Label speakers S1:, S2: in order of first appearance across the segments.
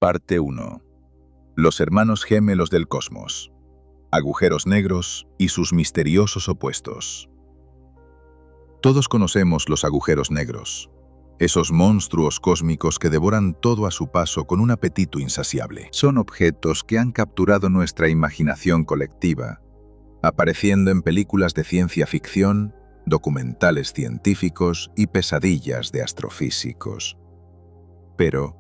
S1: Parte 1. Los hermanos gemelos del cosmos. Agujeros negros y sus misteriosos opuestos. Todos conocemos los agujeros negros, esos monstruos cósmicos que devoran todo a su paso con un apetito insaciable. Son objetos que han capturado nuestra imaginación colectiva, apareciendo en películas de ciencia ficción, documentales científicos y pesadillas de astrofísicos. Pero,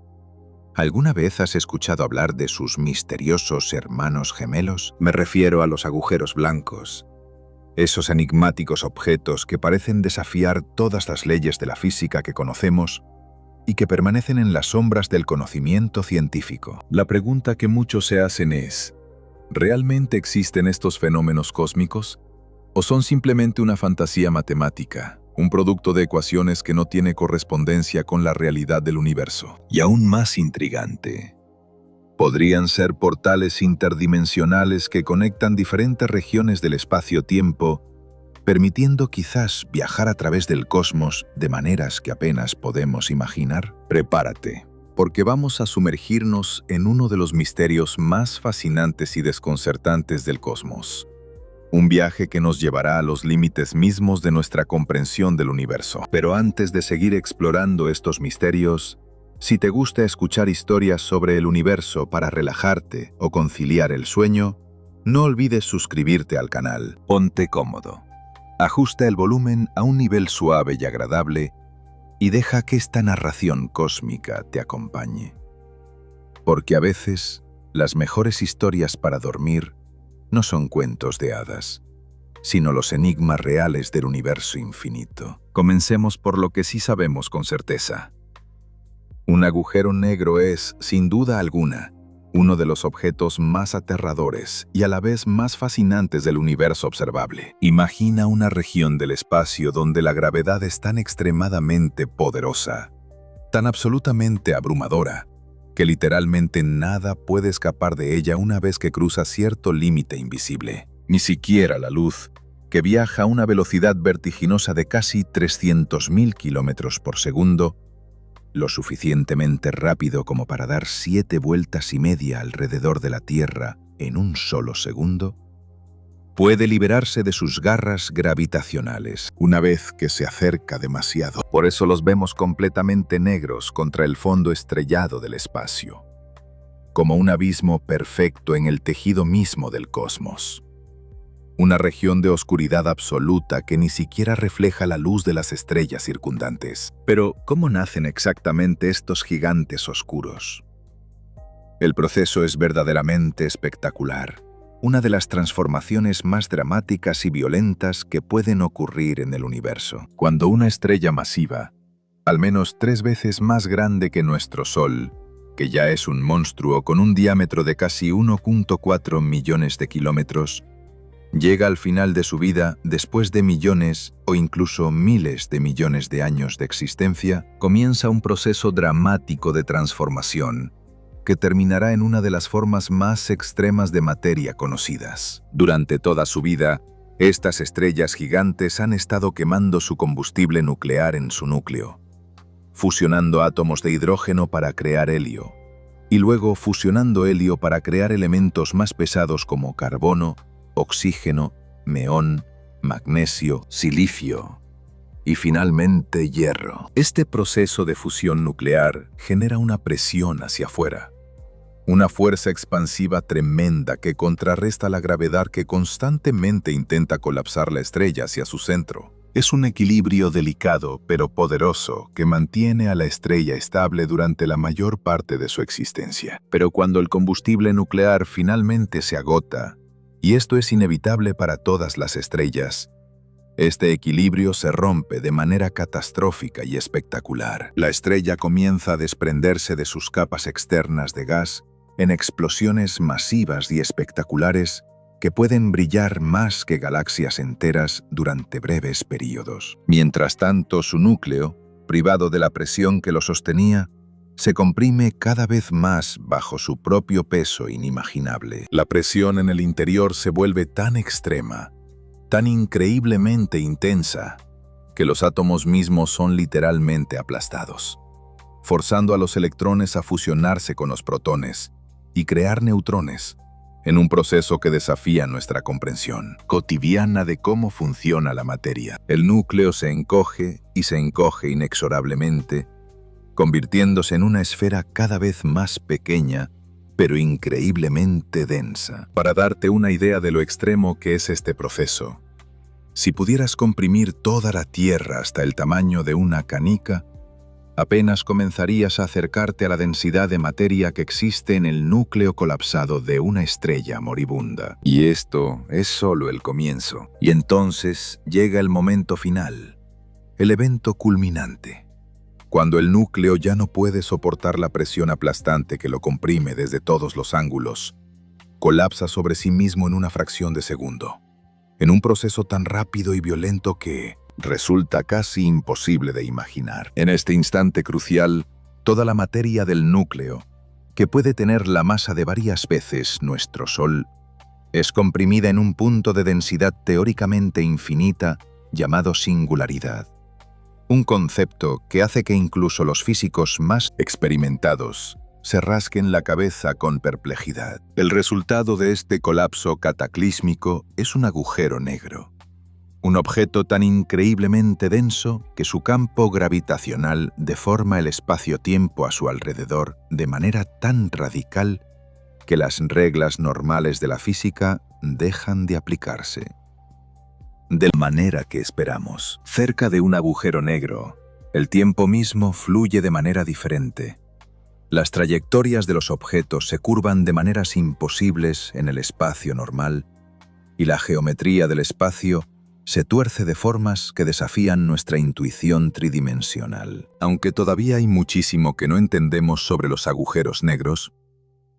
S1: ¿alguna vez has escuchado hablar de sus misteriosos hermanos gemelos? Me refiero a los agujeros blancos, esos enigmáticos objetos que parecen desafiar todas las leyes de la física que conocemos y que permanecen en las sombras del conocimiento científico. La pregunta que muchos se hacen es, ¿realmente existen estos fenómenos cósmicos? ¿O son simplemente una fantasía matemática? Un producto de ecuaciones que no tiene correspondencia con la realidad del universo. Y aún más intrigante, podrían ser portales interdimensionales que conectan diferentes regiones del espacio-tiempo, permitiendo quizás viajar a través del cosmos de maneras que apenas podemos imaginar. Prepárate, porque vamos a sumergirnos en uno de los misterios más fascinantes y desconcertantes del cosmos. Un viaje que nos llevará a los límites mismos de nuestra comprensión del universo. Pero antes de seguir explorando estos misterios, si te gusta escuchar historias sobre el universo para relajarte o conciliar el sueño, no olvides suscribirte al canal. Ponte cómodo. Ajusta el volumen a un nivel suave y agradable y deja que esta narración cósmica te acompañe. Porque a veces, las mejores historias para dormir no son cuentos de hadas, sino los enigmas reales del universo infinito. Comencemos por lo que sí sabemos con certeza. Un agujero negro es, sin duda alguna, uno de los objetos más aterradores y a la vez más fascinantes del universo observable. Imagina una región del espacio donde la gravedad es tan extremadamente poderosa, tan absolutamente abrumadora, que literalmente nada puede escapar de ella una vez que cruza cierto límite invisible. Ni siquiera la luz, que viaja a una velocidad vertiginosa de casi 300.000 kilómetros por segundo, lo suficientemente rápido como para dar 7 vueltas y media alrededor de la Tierra en un solo segundo, puede liberarse de sus garras gravitacionales una vez que se acerca demasiado. Por eso los vemos completamente negros contra el fondo estrellado del espacio, como un abismo perfecto en el tejido mismo del cosmos. Una región de oscuridad absoluta que ni siquiera refleja la luz de las estrellas circundantes. Pero, ¿cómo nacen exactamente estos gigantes oscuros? El proceso es verdaderamente espectacular. Una de las transformaciones más dramáticas y violentas que pueden ocurrir en el universo. Cuando una estrella masiva, al menos 3 veces más grande que nuestro Sol, que ya es un monstruo con un diámetro de casi 1.4 millones de kilómetros, llega al final de su vida después de millones o incluso miles de millones de años de existencia, comienza un proceso dramático de transformación que terminará en una de las formas más extremas de materia conocidas. Durante toda su vida, estas estrellas gigantes han estado quemando su combustible nuclear en su núcleo, fusionando átomos de hidrógeno para crear helio, y luego fusionando helio para crear elementos más pesados como carbono, oxígeno, neón, magnesio, silicio y finalmente hierro. Este proceso de fusión nuclear genera una presión hacia afuera, una fuerza expansiva tremenda que contrarresta la gravedad que constantemente intenta colapsar la estrella hacia su centro. Es un equilibrio delicado pero poderoso que mantiene a la estrella estable durante la mayor parte de su existencia. Pero cuando el combustible nuclear finalmente se agota, y esto es inevitable para todas las estrellas, este equilibrio se rompe de manera catastrófica y espectacular. La estrella comienza a desprenderse de sus capas externas de gas en explosiones masivas y espectaculares que pueden brillar más que galaxias enteras durante breves periodos. Mientras tanto, su núcleo, privado de la presión que lo sostenía, se comprime cada vez más bajo su propio peso inimaginable. La presión en el interior se vuelve tan extrema, tan increíblemente intensa, que los átomos mismos son literalmente aplastados. forzando a los electrones a fusionarse con los protones y crear neutrones, en un proceso que desafía nuestra comprensión cotidiana de cómo funciona la materia. El núcleo se encoge y se encoge inexorablemente, convirtiéndose en una esfera cada vez más pequeña, pero increíblemente densa. Para darte una idea de lo extremo que es este proceso, si pudieras comprimir toda la Tierra hasta el tamaño de una canica, apenas comenzarías a acercarte a la densidad de materia que existe en el núcleo colapsado de una estrella moribunda. Y esto es solo el comienzo. Y entonces llega el momento final, el evento culminante. Cuando el núcleo ya no puede soportar la presión aplastante que lo comprime desde todos los ángulos, colapsa sobre sí mismo en una fracción de segundo, en un proceso tan rápido y violento que resulta casi imposible de imaginar. En este instante crucial, toda la materia del núcleo, que puede tener la masa de varias veces nuestro Sol, es comprimida en un punto de densidad teóricamente infinita llamado singularidad. Un concepto que hace que incluso los físicos más experimentados se rasquen la cabeza con perplejidad. El resultado de este colapso cataclísmico es un agujero negro. Un objeto tan increíblemente denso que su campo gravitacional deforma el espacio-tiempo a su alrededor de manera tan radical que las reglas normales de la física dejan de aplicarse. De la manera que esperamos. Cerca de un agujero negro, el tiempo mismo fluye de manera diferente. Las trayectorias de los objetos se curvan de maneras imposibles en el espacio normal, y la geometría del espacio se tuerce de formas que desafían nuestra intuición tridimensional. Aunque todavía hay muchísimo que no entendemos sobre los agujeros negros,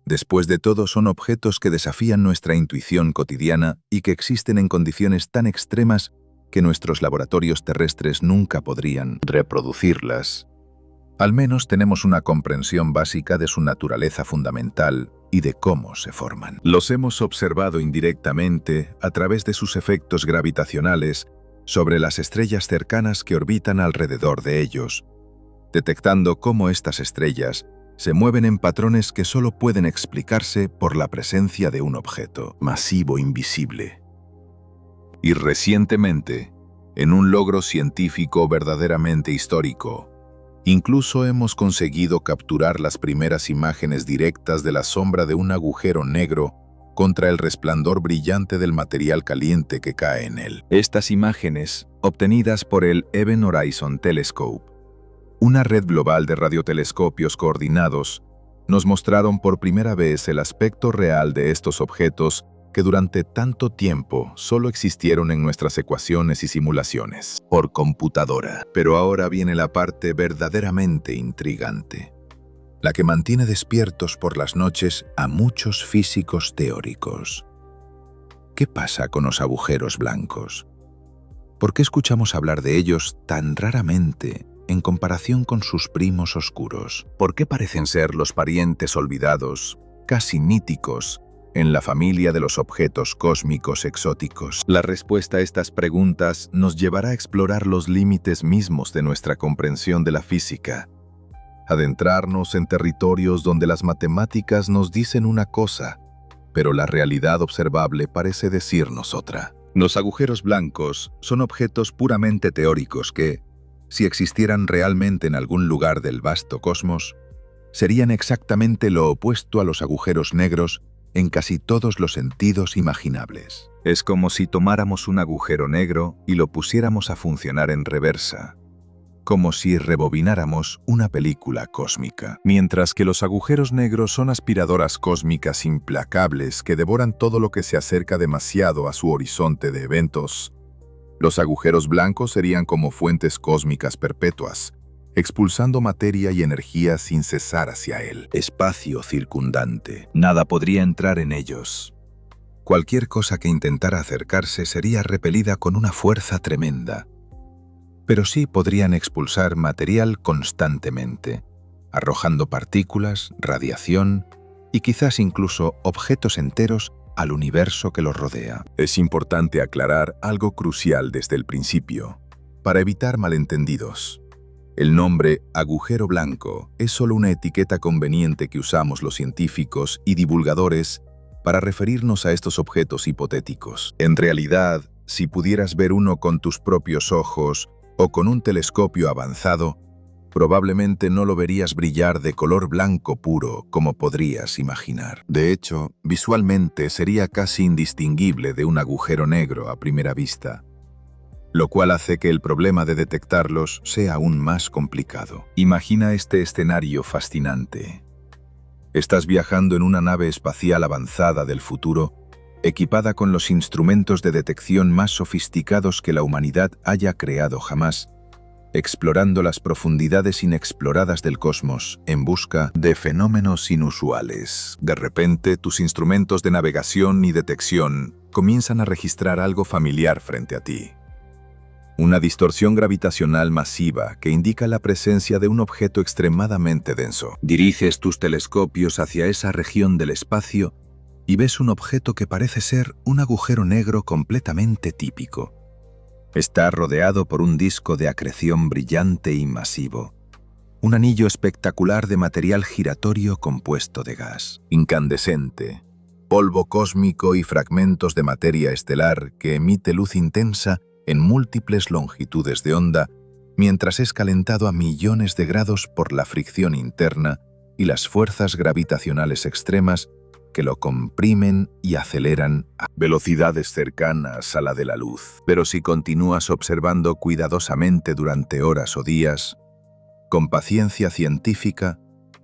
S1: después de todo son objetos que desafían nuestra intuición cotidiana y que existen en condiciones tan extremas que nuestros laboratorios terrestres nunca podrían reproducirlas. Al menos tenemos una comprensión básica de su naturaleza fundamental y de cómo se forman. Los hemos observado indirectamente a través de sus efectos gravitacionales sobre las estrellas cercanas que orbitan alrededor de ellos, detectando cómo estas estrellas se mueven en patrones que solo pueden explicarse por la presencia de un objeto masivo invisible. Y recientemente, en un logro científico verdaderamente histórico, incluso hemos conseguido capturar las primeras imágenes directas de la sombra de un agujero negro contra el resplandor brillante del material caliente que cae en él. Estas imágenes, obtenidas por el Event Horizon Telescope, una red global de radiotelescopios coordinados, nos mostraron por primera vez el aspecto real de estos objetos que durante tanto tiempo solo existieron en nuestras ecuaciones y simulaciones por computadora. Pero ahora viene la parte verdaderamente intrigante, la que mantiene despiertos por las noches a muchos físicos teóricos. ¿Qué pasa con los agujeros blancos? ¿Por qué escuchamos hablar de ellos tan raramente en comparación con sus primos oscuros? ¿Por qué parecen ser los parientes olvidados, casi míticos, en la familia de los objetos cósmicos exóticos? La respuesta a estas preguntas nos llevará a explorar los límites mismos de nuestra comprensión de la física, adentrarnos en territorios donde las matemáticas nos dicen una cosa, pero la realidad observable parece decirnos otra. Los agujeros blancos son objetos puramente teóricos que, si existieran realmente en algún lugar del vasto cosmos, serían exactamente lo opuesto a los agujeros negros en casi todos los sentidos imaginables. Es como si tomáramos un agujero negro y lo pusiéramos a funcionar en reversa, como si rebobináramos una película cósmica. Mientras que los agujeros negros son aspiradoras cósmicas implacables que devoran todo lo que se acerca demasiado a su horizonte de eventos, los agujeros blancos serían como fuentes cósmicas perpetuas, expulsando materia y energía sin cesar hacia él. Espacio circundante. Nada podría entrar en ellos. Cualquier cosa que intentara acercarse sería repelida con una fuerza tremenda. Pero sí podrían expulsar material constantemente, arrojando partículas, radiación y quizás incluso objetos enteros al universo que los rodea. Es importante aclarar algo crucial desde el principio, para evitar malentendidos. El nombre agujero blanco es solo una etiqueta conveniente que usamos los científicos y divulgadores para referirnos a estos objetos hipotéticos. En realidad, si pudieras ver uno con tus propios ojos o con un telescopio avanzado, probablemente no lo verías brillar de color blanco puro como podrías imaginar. De hecho, visualmente sería casi indistinguible de un agujero negro a primera vista, lo cual hace que el problema de detectarlos sea aún más complicado. Imagina este escenario fascinante. Estás viajando en una nave espacial avanzada del futuro, equipada con los instrumentos de detección más sofisticados que la humanidad haya creado jamás, explorando las profundidades inexploradas del cosmos en busca de fenómenos inusuales. De repente, tus instrumentos de navegación y detección comienzan a registrar algo familiar frente a ti. Una distorsión gravitacional masiva que indica la presencia de un objeto extremadamente denso. Diriges tus telescopios hacia esa región del espacio y ves un objeto que parece ser un agujero negro completamente típico. Está rodeado por un disco de acreción brillante y masivo, un anillo espectacular de material giratorio compuesto de gas, incandescente, polvo cósmico y fragmentos de materia estelar que emite luz intensa en múltiples longitudes de onda, mientras es calentado a millones de grados por la fricción interna y las fuerzas gravitacionales extremas que lo comprimen y aceleran a velocidades cercanas a la de la luz. Pero si continúas observando cuidadosamente durante horas o días, con paciencia científica,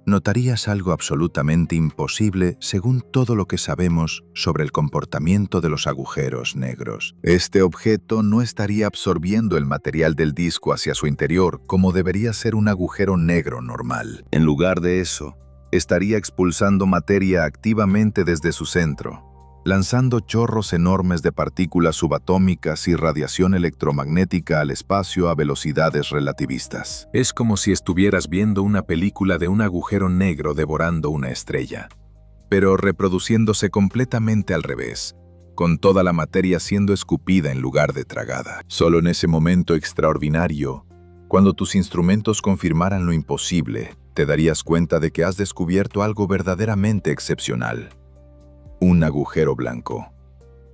S1: notarías algo absolutamente imposible según todo lo que sabemos sobre el comportamiento de los agujeros negros. Este objeto no estaría absorbiendo el material del disco hacia su interior como debería ser un agujero negro normal. En lugar de eso, estaría expulsando materia activamente desde su centro, lanzando chorros enormes de partículas subatómicas y radiación electromagnética al espacio a velocidades relativistas. Es como si estuvieras viendo una película de un agujero negro devorando una estrella, pero reproduciéndose completamente al revés, con toda la materia siendo escupida en lugar de tragada. Solo en ese momento extraordinario, cuando tus instrumentos confirmaran lo imposible, te darías cuenta de que has descubierto algo verdaderamente excepcional. Un agujero blanco.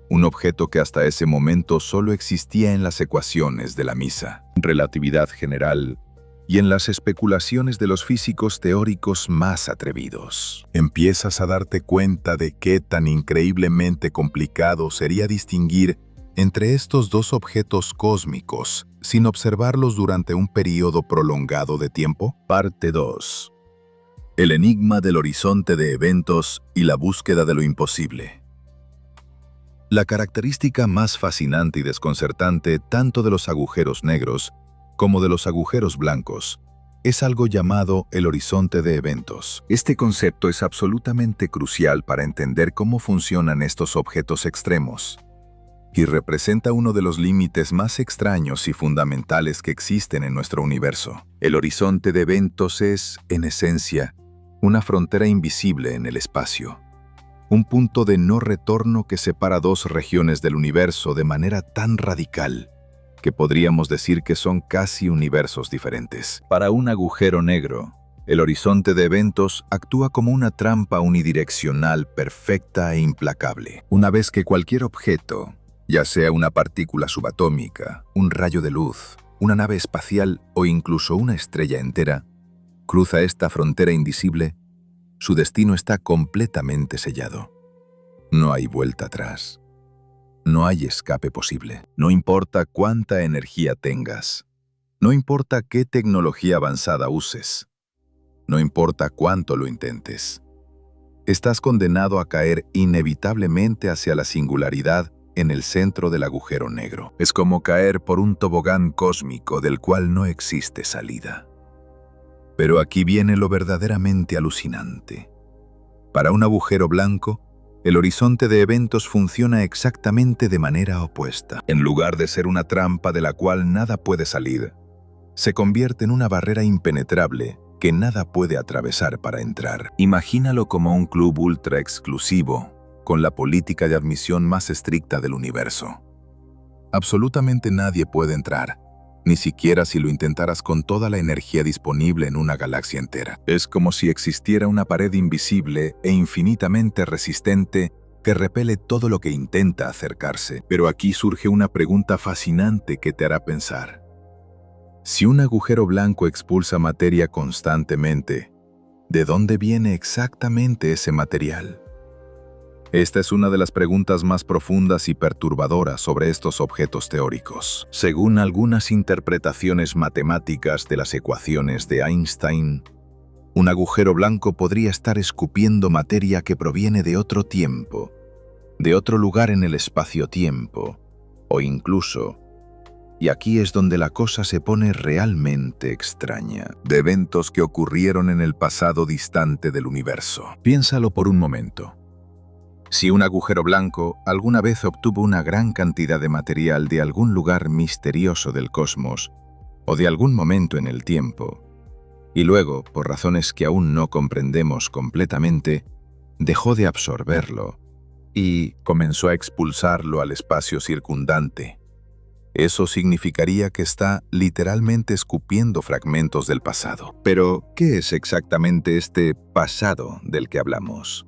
S1: Un objeto que hasta ese momento solo existía en las ecuaciones de la misa, relatividad general y en las especulaciones de los físicos teóricos más atrevidos. Empiezas a darte cuenta de qué tan increíblemente complicado sería distinguir entre estos dos objetos cósmicos sin observarlos durante un periodo prolongado de tiempo. Parte 2. El enigma del horizonte de eventos y la búsqueda de lo imposible. La característica más fascinante y desconcertante tanto de los agujeros negros como de los agujeros blancos es algo llamado el horizonte de eventos. Este concepto es absolutamente crucial para entender cómo funcionan estos objetos extremos y representa uno de los límites más extraños y fundamentales que existen en nuestro universo. El horizonte de eventos es, en esencia, una frontera invisible en el espacio, un punto de no retorno que separa dos regiones del universo de manera tan radical que podríamos decir que son casi universos diferentes. Para un agujero negro, el horizonte de eventos actúa como una trampa unidireccional perfecta e implacable. Una vez que cualquier objeto, ya sea una partícula subatómica, un rayo de luz, una nave espacial o incluso una estrella entera, cruza esta frontera invisible, su destino está completamente sellado. No hay vuelta atrás. No hay escape posible. No importa cuánta energía tengas. No importa qué tecnología avanzada uses. No importa cuánto lo intentes. Estás condenado a caer inevitablemente hacia la singularidad en el centro del agujero negro. Es como caer por un tobogán cósmico del cual no existe salida. Pero aquí viene lo verdaderamente alucinante. Para un agujero blanco, el horizonte de eventos funciona exactamente de manera opuesta. En lugar de ser una trampa de la cual nada puede salir, se convierte en una barrera impenetrable que nada puede atravesar para entrar. Imagínalo como un club ultra exclusivo, con la política de admisión más estricta del universo. Absolutamente nadie puede entrar, ni siquiera si lo intentaras con toda la energía disponible en una galaxia entera. Es como si existiera una pared invisible e infinitamente resistente que repele todo lo que intenta acercarse. Pero aquí surge una pregunta fascinante que te hará pensar. Si un agujero blanco expulsa materia constantemente, ¿de dónde viene exactamente ese material? Esta es una de las preguntas más profundas y perturbadoras sobre estos objetos teóricos. Según algunas interpretaciones matemáticas de las ecuaciones de Einstein, un agujero blanco podría estar escupiendo materia que proviene de otro tiempo, de otro lugar en el espacio-tiempo, o incluso, y aquí es donde la cosa se pone realmente extraña, de eventos que ocurrieron en el pasado distante del universo. Piénsalo por un momento. Si un agujero blanco alguna vez obtuvo una gran cantidad de material de algún lugar misterioso del cosmos o de algún momento en el tiempo, y luego, por razones que aún no comprendemos completamente, dejó de absorberlo y comenzó a expulsarlo al espacio circundante, eso significaría que está literalmente escupiendo fragmentos del pasado. Pero, ¿qué es exactamente este pasado del que hablamos?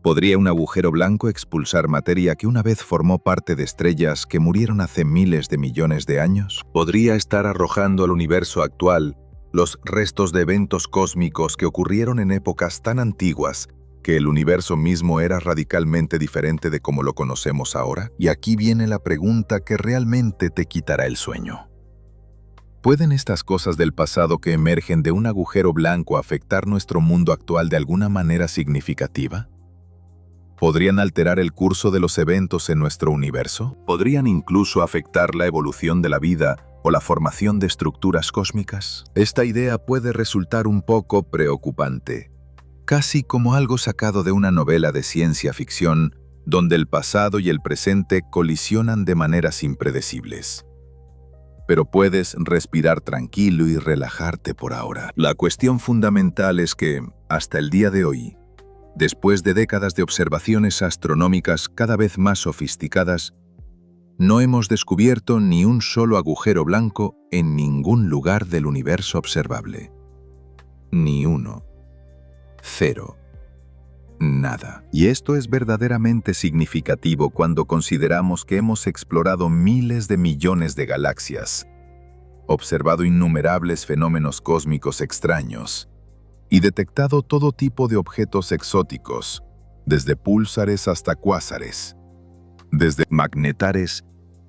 S1: ¿Podría un agujero blanco expulsar materia que una vez formó parte de estrellas que murieron hace miles de millones de años? ¿Podría estar arrojando al universo actual los restos de eventos cósmicos que ocurrieron en épocas tan antiguas que el universo mismo era radicalmente diferente de como lo conocemos ahora? Y aquí viene la pregunta que realmente te quitará el sueño. ¿Pueden estas cosas del pasado que emergen de un agujero blanco afectar nuestro mundo actual de alguna manera significativa? ¿Podrían alterar el curso de los eventos en nuestro universo? ¿Podrían incluso afectar la evolución de la vida o la formación de estructuras cósmicas? Esta idea puede resultar un poco preocupante, casi como algo sacado de una novela de ciencia ficción donde el pasado y el presente colisionan de maneras impredecibles. Pero puedes respirar tranquilo y relajarte por ahora. La cuestión fundamental es que, hasta el día de hoy, después de décadas de observaciones astronómicas cada vez más sofisticadas, no hemos descubierto ni un solo agujero blanco en ningún lugar del universo observable. Ni uno. Cero. Nada. Y esto es verdaderamente significativo cuando consideramos que hemos explorado miles de millones de galaxias, observado innumerables fenómenos cósmicos extraños, y detectado todo tipo de objetos exóticos, desde púlsares hasta cuásares, desde magnetares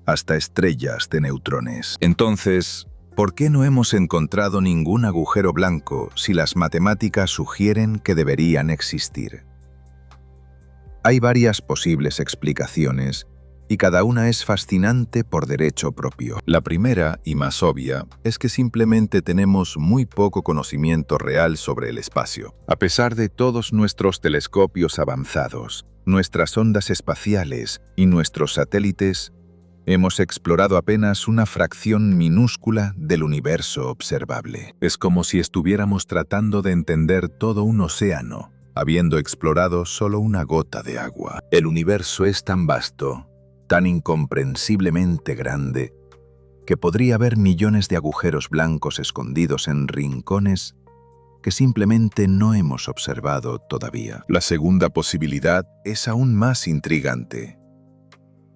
S1: hasta estrellas de neutrones. Entonces, ¿por qué no hemos encontrado ningún agujero blanco si las matemáticas sugieren que deberían existir? Hay varias posibles explicaciones, y cada una es fascinante por derecho propio. La primera, y más obvia, es que simplemente tenemos muy poco conocimiento real sobre el espacio. A pesar de todos nuestros telescopios avanzados, nuestras ondas espaciales y nuestros satélites, hemos explorado apenas una fracción minúscula del universo observable. Es como si estuviéramos tratando de entender todo un océano, habiendo explorado solo una gota de agua. El universo es tan vasto, tan incomprensiblemente grande, que podría haber millones de agujeros blancos escondidos en rincones que simplemente no hemos observado todavía. La segunda posibilidad es aún más intrigante.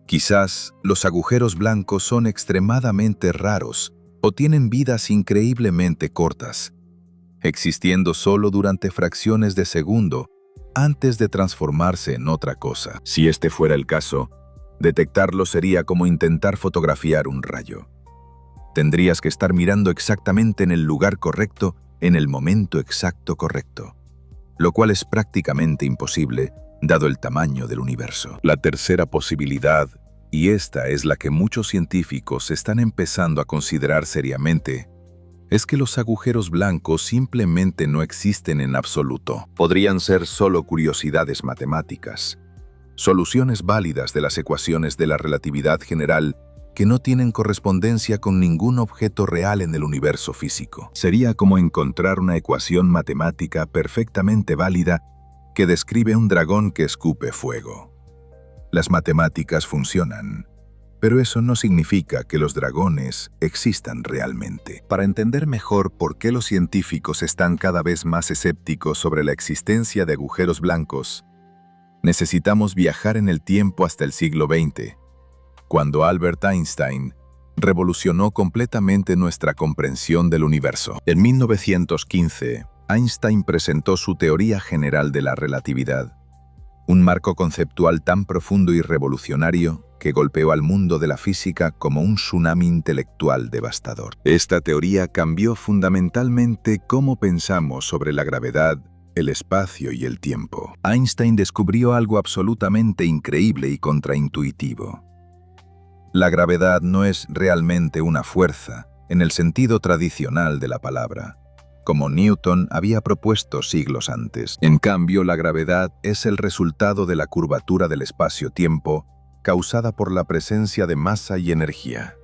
S1: Quizás los agujeros blancos son extremadamente raros o tienen vidas increíblemente cortas, existiendo solo durante fracciones de segundo antes de transformarse en otra cosa. Si este fuera el caso, detectarlo sería como intentar fotografiar un rayo. Tendrías que estar mirando exactamente en el lugar correcto, en el momento exacto correcto, lo cual es prácticamente imposible, dado el tamaño del universo. La tercera posibilidad, y esta es la que muchos científicos están empezando a considerar seriamente, es que los agujeros blancos simplemente no existen en absoluto. Podrían ser solo curiosidades matemáticas, soluciones válidas de las ecuaciones de la relatividad general que no tienen correspondencia con ningún objeto real en el universo físico. Sería como encontrar una ecuación matemática perfectamente válida que describe un dragón que escupe fuego. Las matemáticas funcionan, Pero eso no significa que los dragones existan realmente. Para entender mejor por qué los científicos están cada vez más escépticos sobre la existencia de agujeros blancos, necesitamos viajar en el tiempo hasta el siglo XX, cuando Albert Einstein revolucionó completamente nuestra comprensión del universo. En 1915, Einstein presentó su teoría general de la relatividad, un marco conceptual tan profundo y revolucionario que golpeó al mundo de la física como un tsunami intelectual devastador. Esta teoría cambió fundamentalmente cómo pensamos sobre la gravedad, el espacio y el tiempo. Einstein descubrió algo absolutamente increíble y contraintuitivo. La gravedad no es realmente una fuerza, en el sentido tradicional de la palabra, como Newton había propuesto siglos antes. En cambio, la gravedad es el resultado de la curvatura del espacio-tiempo causada por la presencia de masa y energía.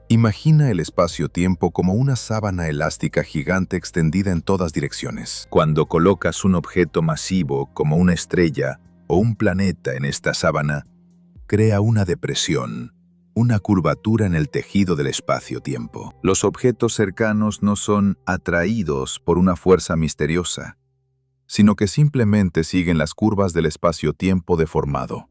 S1: Imagina el espacio-tiempo como una sábana elástica gigante extendida en todas direcciones. Cuando colocas un objeto masivo como una estrella o un planeta en esta sábana, crea una depresión, una curvatura en el tejido del espacio-tiempo. Los objetos cercanos no son atraídos por una fuerza misteriosa, sino que simplemente siguen las curvas del espacio-tiempo deformado,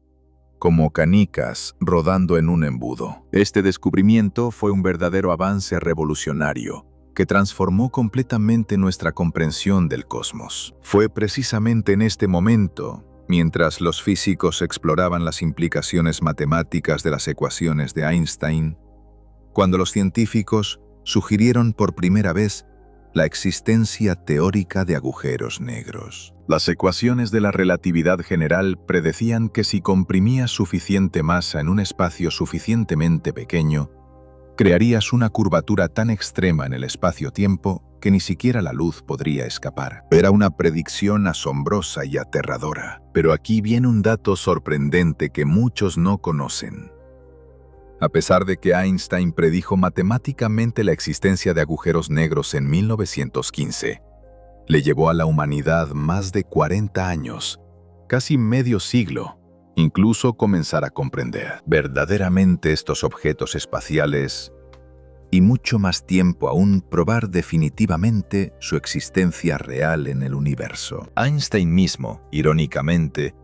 S1: como canicas rodando en un embudo. Este descubrimiento fue un verdadero avance revolucionario que transformó completamente nuestra comprensión del cosmos. Fue precisamente en este momento, mientras los físicos exploraban las implicaciones matemáticas de las ecuaciones de Einstein, cuando los científicos sugirieron por primera vez la existencia teórica de agujeros negros. Las ecuaciones de la relatividad general predecían que si comprimías suficiente masa en un espacio suficientemente pequeño, crearías una curvatura tan extrema en el espacio-tiempo que ni siquiera la luz podría escapar. Era una predicción asombrosa y aterradora. Pero aquí viene un dato sorprendente que muchos no conocen. A pesar de que Einstein predijo matemáticamente la existencia de agujeros negros en 1915, le llevó a la humanidad más de 40 años, casi medio siglo, incluso comenzar a comprender verdaderamente estos objetos espaciales y mucho más tiempo aún probar definitivamente su existencia real en el universo. Einstein mismo, irónicamente,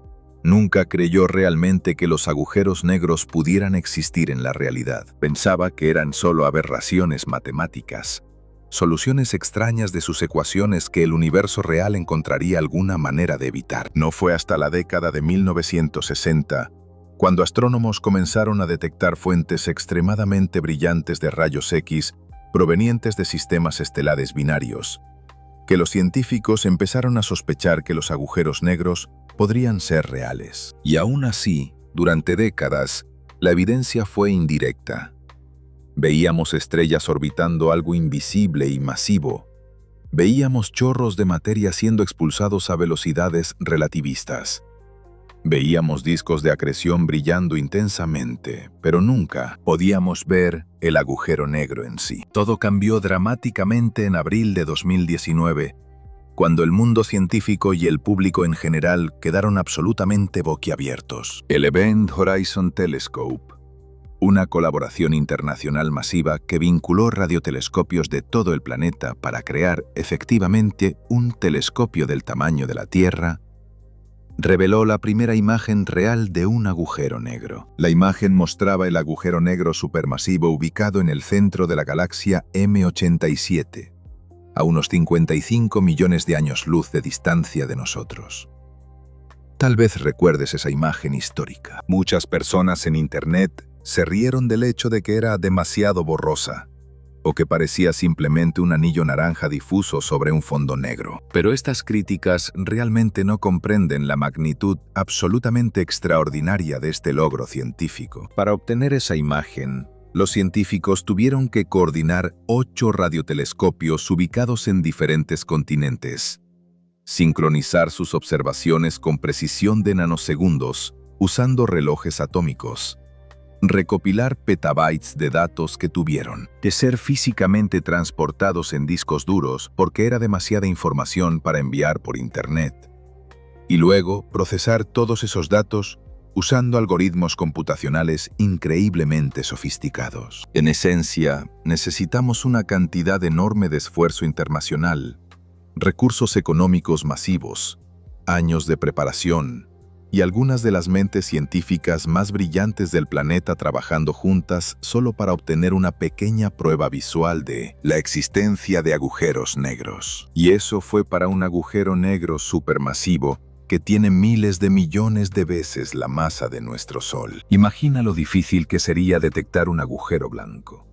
S1: nunca creyó realmente que los agujeros negros pudieran existir en la realidad. Pensaba que eran solo aberraciones matemáticas, soluciones extrañas de sus ecuaciones que el universo real encontraría alguna manera de evitar. No fue hasta la década de 1960, cuando astrónomos comenzaron a detectar fuentes extremadamente brillantes de rayos X provenientes de sistemas estelares binarios, que los científicos empezaron a sospechar que los agujeros negros podrían ser reales. Y aún así, durante décadas, la evidencia fue indirecta. Veíamos estrellas orbitando algo invisible y masivo. Veíamos chorros de materia siendo expulsados a velocidades relativistas. Veíamos discos de acreción brillando intensamente, pero nunca podíamos ver el agujero negro en sí. Todo cambió dramáticamente en abril de 2019, cuando el mundo científico y el público en general quedaron absolutamente boquiabiertos. El Event Horizon Telescope, una colaboración internacional masiva que vinculó radiotelescopios de todo el planeta para crear efectivamente un telescopio del tamaño de la Tierra, reveló la primera imagen real de un agujero negro. La imagen mostraba el agujero negro supermasivo ubicado en el centro de la galaxia M87, a unos 55 millones de años luz de distancia de nosotros. Tal vez recuerdes esa imagen histórica. Muchas personas en Internet se rieron del hecho de que era demasiado borrosa, o que parecía simplemente un anillo naranja difuso sobre un fondo negro. Pero estas críticas realmente no comprenden la magnitud absolutamente extraordinaria de este logro científico. Para obtener esa imagen, los científicos tuvieron que coordinar 8 radiotelescopios ubicados en diferentes continentes, sincronizar sus observaciones con precisión de nanosegundos usando relojes atómicos, recopilar petabytes de datos que tuvieron que ser físicamente transportados en discos duros porque era demasiada información para enviar por Internet, y luego procesar todos esos datos usando algoritmos computacionales increíblemente sofisticados.
S2: En esencia, necesitamos una cantidad enorme de esfuerzo internacional, recursos económicos masivos, años de preparación y algunas de las mentes científicas más brillantes del planeta trabajando juntas solo para obtener una pequeña prueba visual de
S1: La existencia de agujeros negros.
S2: Y eso fue para un agujero negro supermasivo que tiene miles de millones de veces la masa de nuestro Sol.
S1: Imagina lo difícil que sería detectar un agujero blanco,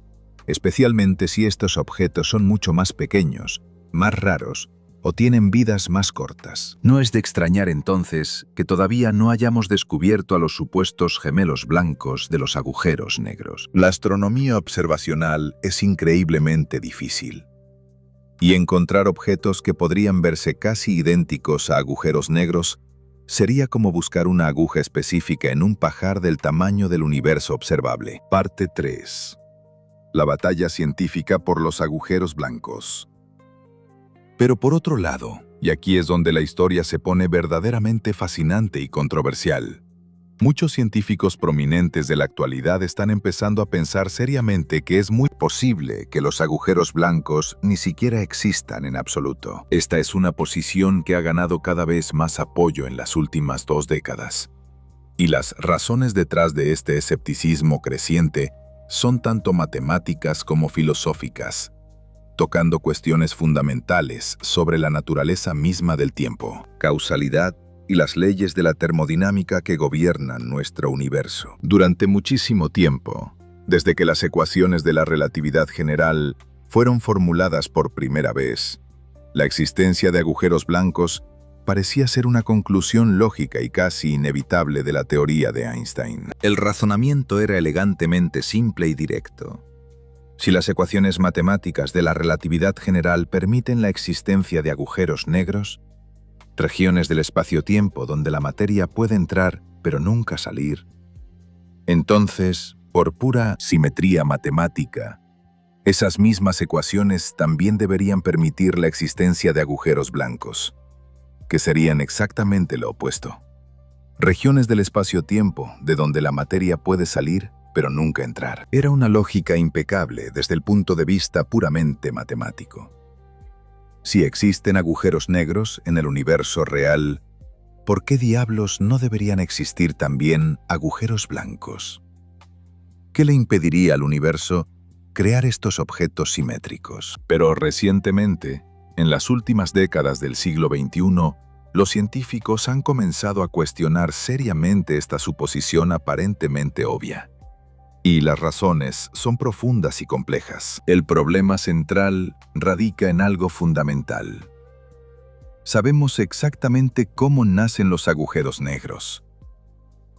S1: especialmente si estos objetos son mucho más pequeños, más raros o tienen vidas más cortas. No es de extrañar entonces que todavía no hayamos descubierto a los supuestos gemelos blancos de los agujeros negros. La astronomía observacional es increíblemente difícil, y encontrar objetos que podrían verse casi idénticos a agujeros negros sería como buscar una aguja específica en un pajar del tamaño del universo observable. Parte 3. La batalla científica por los agujeros blancos. Pero por otro lado, y aquí es donde la historia se pone verdaderamente fascinante y controversial, muchos científicos prominentes de la actualidad están empezando a pensar seriamente que es muy posible que los agujeros blancos ni siquiera existan en absoluto. Esta es una posición que ha ganado cada vez más apoyo en las últimas 2 décadas. Y las razones detrás de este escepticismo creciente son tanto matemáticas como filosóficas, tocando cuestiones fundamentales sobre la naturaleza misma del tiempo, causalidad y las leyes de la termodinámica que gobiernan nuestro universo. Durante muchísimo tiempo, desde que las ecuaciones de la relatividad general fueron formuladas por primera vez, la existencia de agujeros blancos parecía ser una conclusión lógica y casi inevitable de la teoría de Einstein. El razonamiento era elegantemente simple y directo. Si las ecuaciones matemáticas de la relatividad general permiten la existencia de agujeros negros, regiones del espacio-tiempo donde la materia puede entrar pero nunca salir, entonces, por pura simetría matemática, esas mismas ecuaciones también deberían permitir la existencia de agujeros blancos, que serían exactamente lo opuesto. Regiones del espacio-tiempo de donde la materia puede salir pero nunca entrar. Era una lógica impecable desde el punto de vista puramente matemático. Si existen agujeros negros en el universo real, ¿por qué diablos no deberían existir también agujeros blancos? ¿Qué le impediría al universo crear estos objetos simétricos? Pero recientemente, en las últimas décadas del siglo XXI, los científicos han comenzado a cuestionar seriamente esta suposición aparentemente obvia. Y las razones son profundas y complejas. El problema central radica en algo fundamental. Sabemos exactamente cómo nacen los agujeros negros.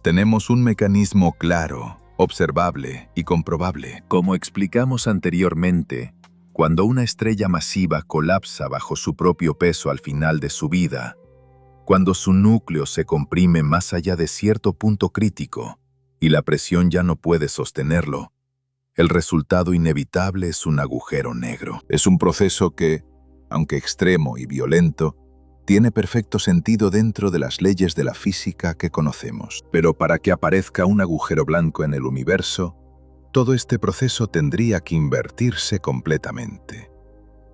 S1: Tenemos un mecanismo claro, observable y comprobable. Como explicamos anteriormente, cuando una estrella masiva colapsa bajo su propio peso al final de su vida, cuando su núcleo se comprime más allá de cierto punto crítico, y la presión ya no puede sostenerlo, el resultado inevitable es un agujero negro. Es un proceso que, aunque extremo y violento, tiene perfecto sentido dentro de las leyes de la física que conocemos. Pero para que aparezca un agujero blanco en el universo, todo este proceso tendría que invertirse completamente.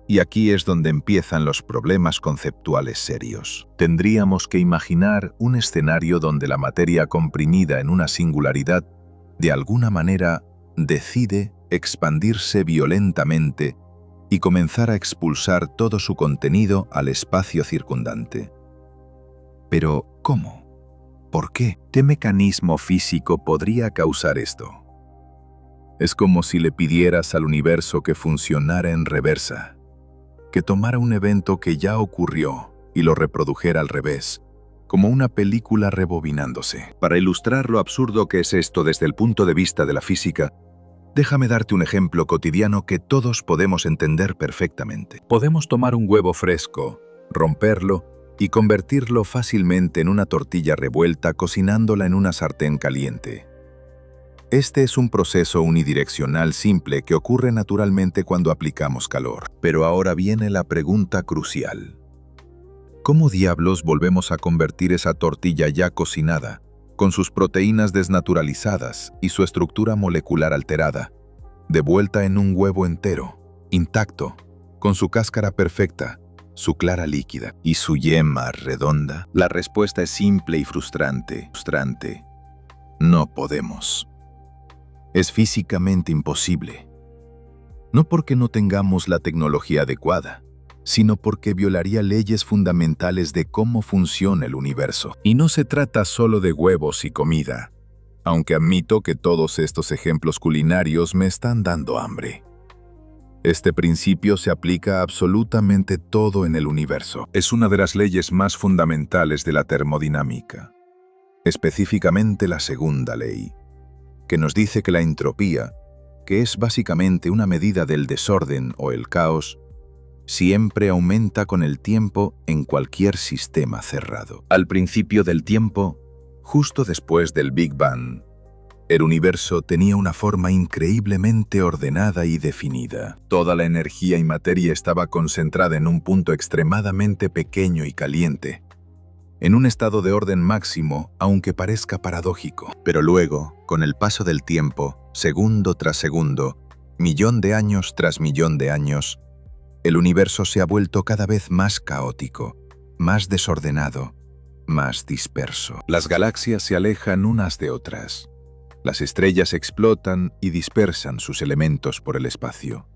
S1: Y aquí es donde empiezan los problemas conceptuales serios. Tendríamos que imaginar un escenario donde la materia comprimida en una singularidad, de alguna manera, decide expandirse violentamente y comenzar a expulsar todo su contenido al espacio circundante. Pero, ¿cómo? ¿Por qué? ¿Qué mecanismo físico podría causar esto? Es como si le pidieras al universo que funcionara en reversa, que tomara un evento que ya ocurrió y lo reprodujera al revés, como una película rebobinándose. Para ilustrar lo absurdo que es esto desde el punto de vista de la física, déjame darte un ejemplo cotidiano que todos podemos entender perfectamente. Podemos tomar un huevo fresco, romperlo y convertirlo fácilmente en una tortilla revuelta cocinándola en una sartén caliente. Este es un proceso unidireccional simple que ocurre naturalmente cuando aplicamos calor. Pero ahora viene la pregunta crucial. ¿Cómo diablos volvemos a convertir esa tortilla ya cocinada,
S2: con sus proteínas desnaturalizadas y su estructura molecular alterada, de vuelta en un huevo entero, intacto, con su cáscara perfecta, su clara líquida
S1: y su yema redonda? La respuesta es simple y frustrante. No podemos. Es físicamente imposible. No porque no tengamos la tecnología adecuada, sino porque violaría leyes fundamentales de cómo funciona el universo.
S2: Y no se trata solo de huevos y comida, aunque admito que todos estos ejemplos culinarios me están dando hambre. Este principio se aplica a absolutamente todo en el universo. Es una de las leyes más fundamentales de la termodinámica, específicamente la segunda ley, que nos dice que la entropía, que es básicamente una medida del desorden o el caos, siempre aumenta con el tiempo en cualquier sistema cerrado. Al principio del tiempo, justo después del Big Bang, el universo tenía una forma increíblemente ordenada y definida. Toda la energía y materia estaba concentrada en un punto extremadamente pequeño y caliente, en un estado de orden máximo, aunque parezca paradójico. Pero luego, con el paso del tiempo, segundo tras segundo, millón de años tras millón de años, el universo se ha vuelto cada vez más caótico, más desordenado, más disperso. Las galaxias se alejan unas de otras. Las estrellas explotan y dispersan sus elementos por el espacio.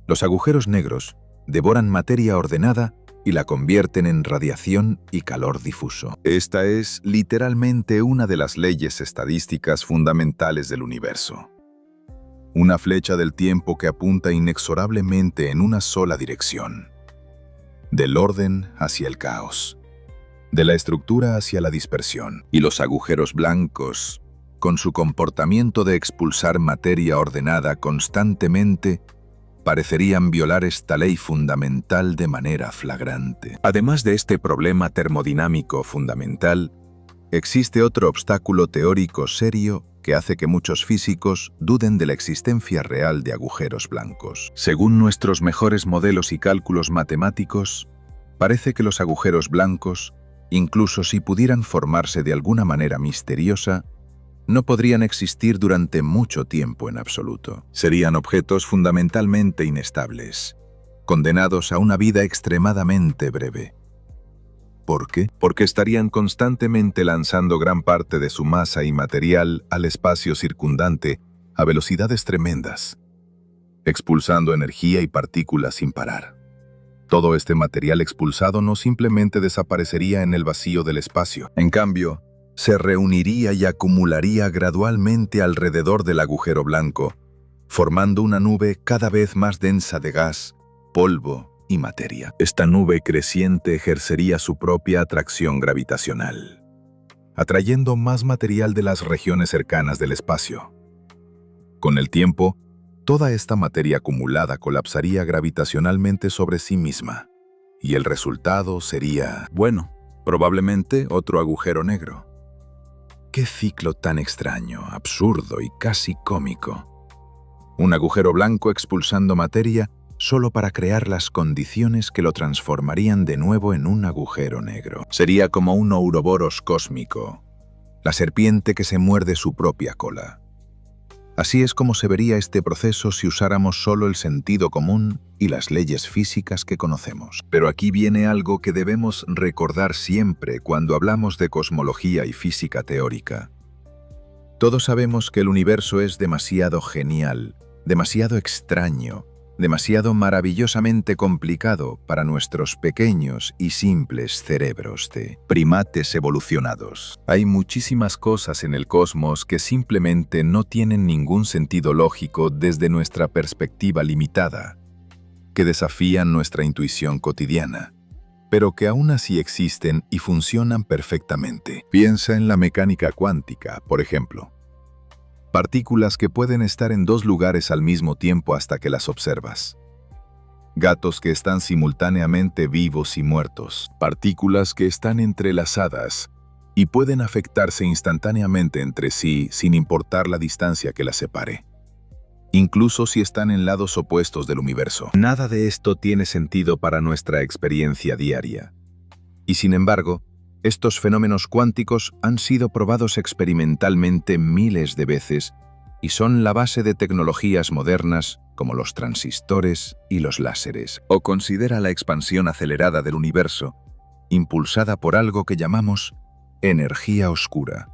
S2: Los agujeros negros devoran materia ordenada y la convierten en radiación y calor difuso. Esta es literalmente una de las leyes estadísticas fundamentales del universo. Una flecha del tiempo que apunta inexorablemente en una sola dirección. Del orden hacia el caos. De la estructura hacia la dispersión. Y los agujeros blancos, con su comportamiento de expulsar materia ordenada constantemente, parecerían violar esta ley fundamental de manera flagrante. Además de este problema termodinámico fundamental, existe otro obstáculo teórico serio que hace que muchos físicos duden de la existencia real de agujeros blancos. Según nuestros mejores modelos y cálculos matemáticos, parece que los agujeros blancos, incluso si pudieran formarse de alguna manera misteriosa, no podrían existir durante mucho tiempo en absoluto. Serían objetos fundamentalmente inestables, condenados a una vida extremadamente breve. ¿Por qué? Porque estarían constantemente lanzando gran parte de su masa y material al espacio circundante a velocidades tremendas, expulsando energía y partículas sin parar. Todo este material expulsado no simplemente desaparecería en el vacío del espacio. En cambio, se reuniría y acumularía gradualmente alrededor del agujero blanco, formando una nube cada vez más densa de gas, polvo y materia. Esta nube creciente ejercería su propia atracción gravitacional, atrayendo más material de las regiones cercanas del espacio. Con el tiempo, toda esta materia acumulada colapsaría gravitacionalmente sobre sí misma, y el resultado sería, bueno, probablemente otro agujero negro. ¡Qué ciclo tan extraño, absurdo y casi cómico! Un agujero blanco expulsando materia solo para crear las condiciones que lo transformarían de nuevo en un agujero negro. Sería como un ouroboros cósmico, la serpiente que se muerde su propia cola. Así es como se vería este proceso si usáramos solo el sentido común y las leyes físicas que conocemos. Pero aquí viene algo que debemos recordar siempre cuando hablamos de cosmología y física teórica. Todos sabemos que el universo es demasiado genial, demasiado extraño, demasiado maravillosamente complicado para nuestros pequeños y simples cerebros de primates evolucionados. Hay muchísimas cosas en el cosmos que simplemente no tienen ningún sentido lógico desde nuestra perspectiva limitada, que desafían nuestra intuición cotidiana, pero que aún así existen y funcionan perfectamente. Piensa en la mecánica cuántica, por ejemplo. Partículas que pueden estar en dos lugares al mismo tiempo hasta que las observas. Gatos que están simultáneamente vivos y muertos. Partículas que están entrelazadas y pueden afectarse instantáneamente entre sí sin importar la distancia que las separe. Incluso si están en lados opuestos del universo. Nada de esto tiene sentido para nuestra experiencia diaria. Y sin embargo, Estos fenómenos cuánticos han sido probados experimentalmente miles de veces y son la base de tecnologías modernas como los transistores y los láseres.
S1: O considera la expansión acelerada del universo, impulsada por algo que llamamos energía oscura,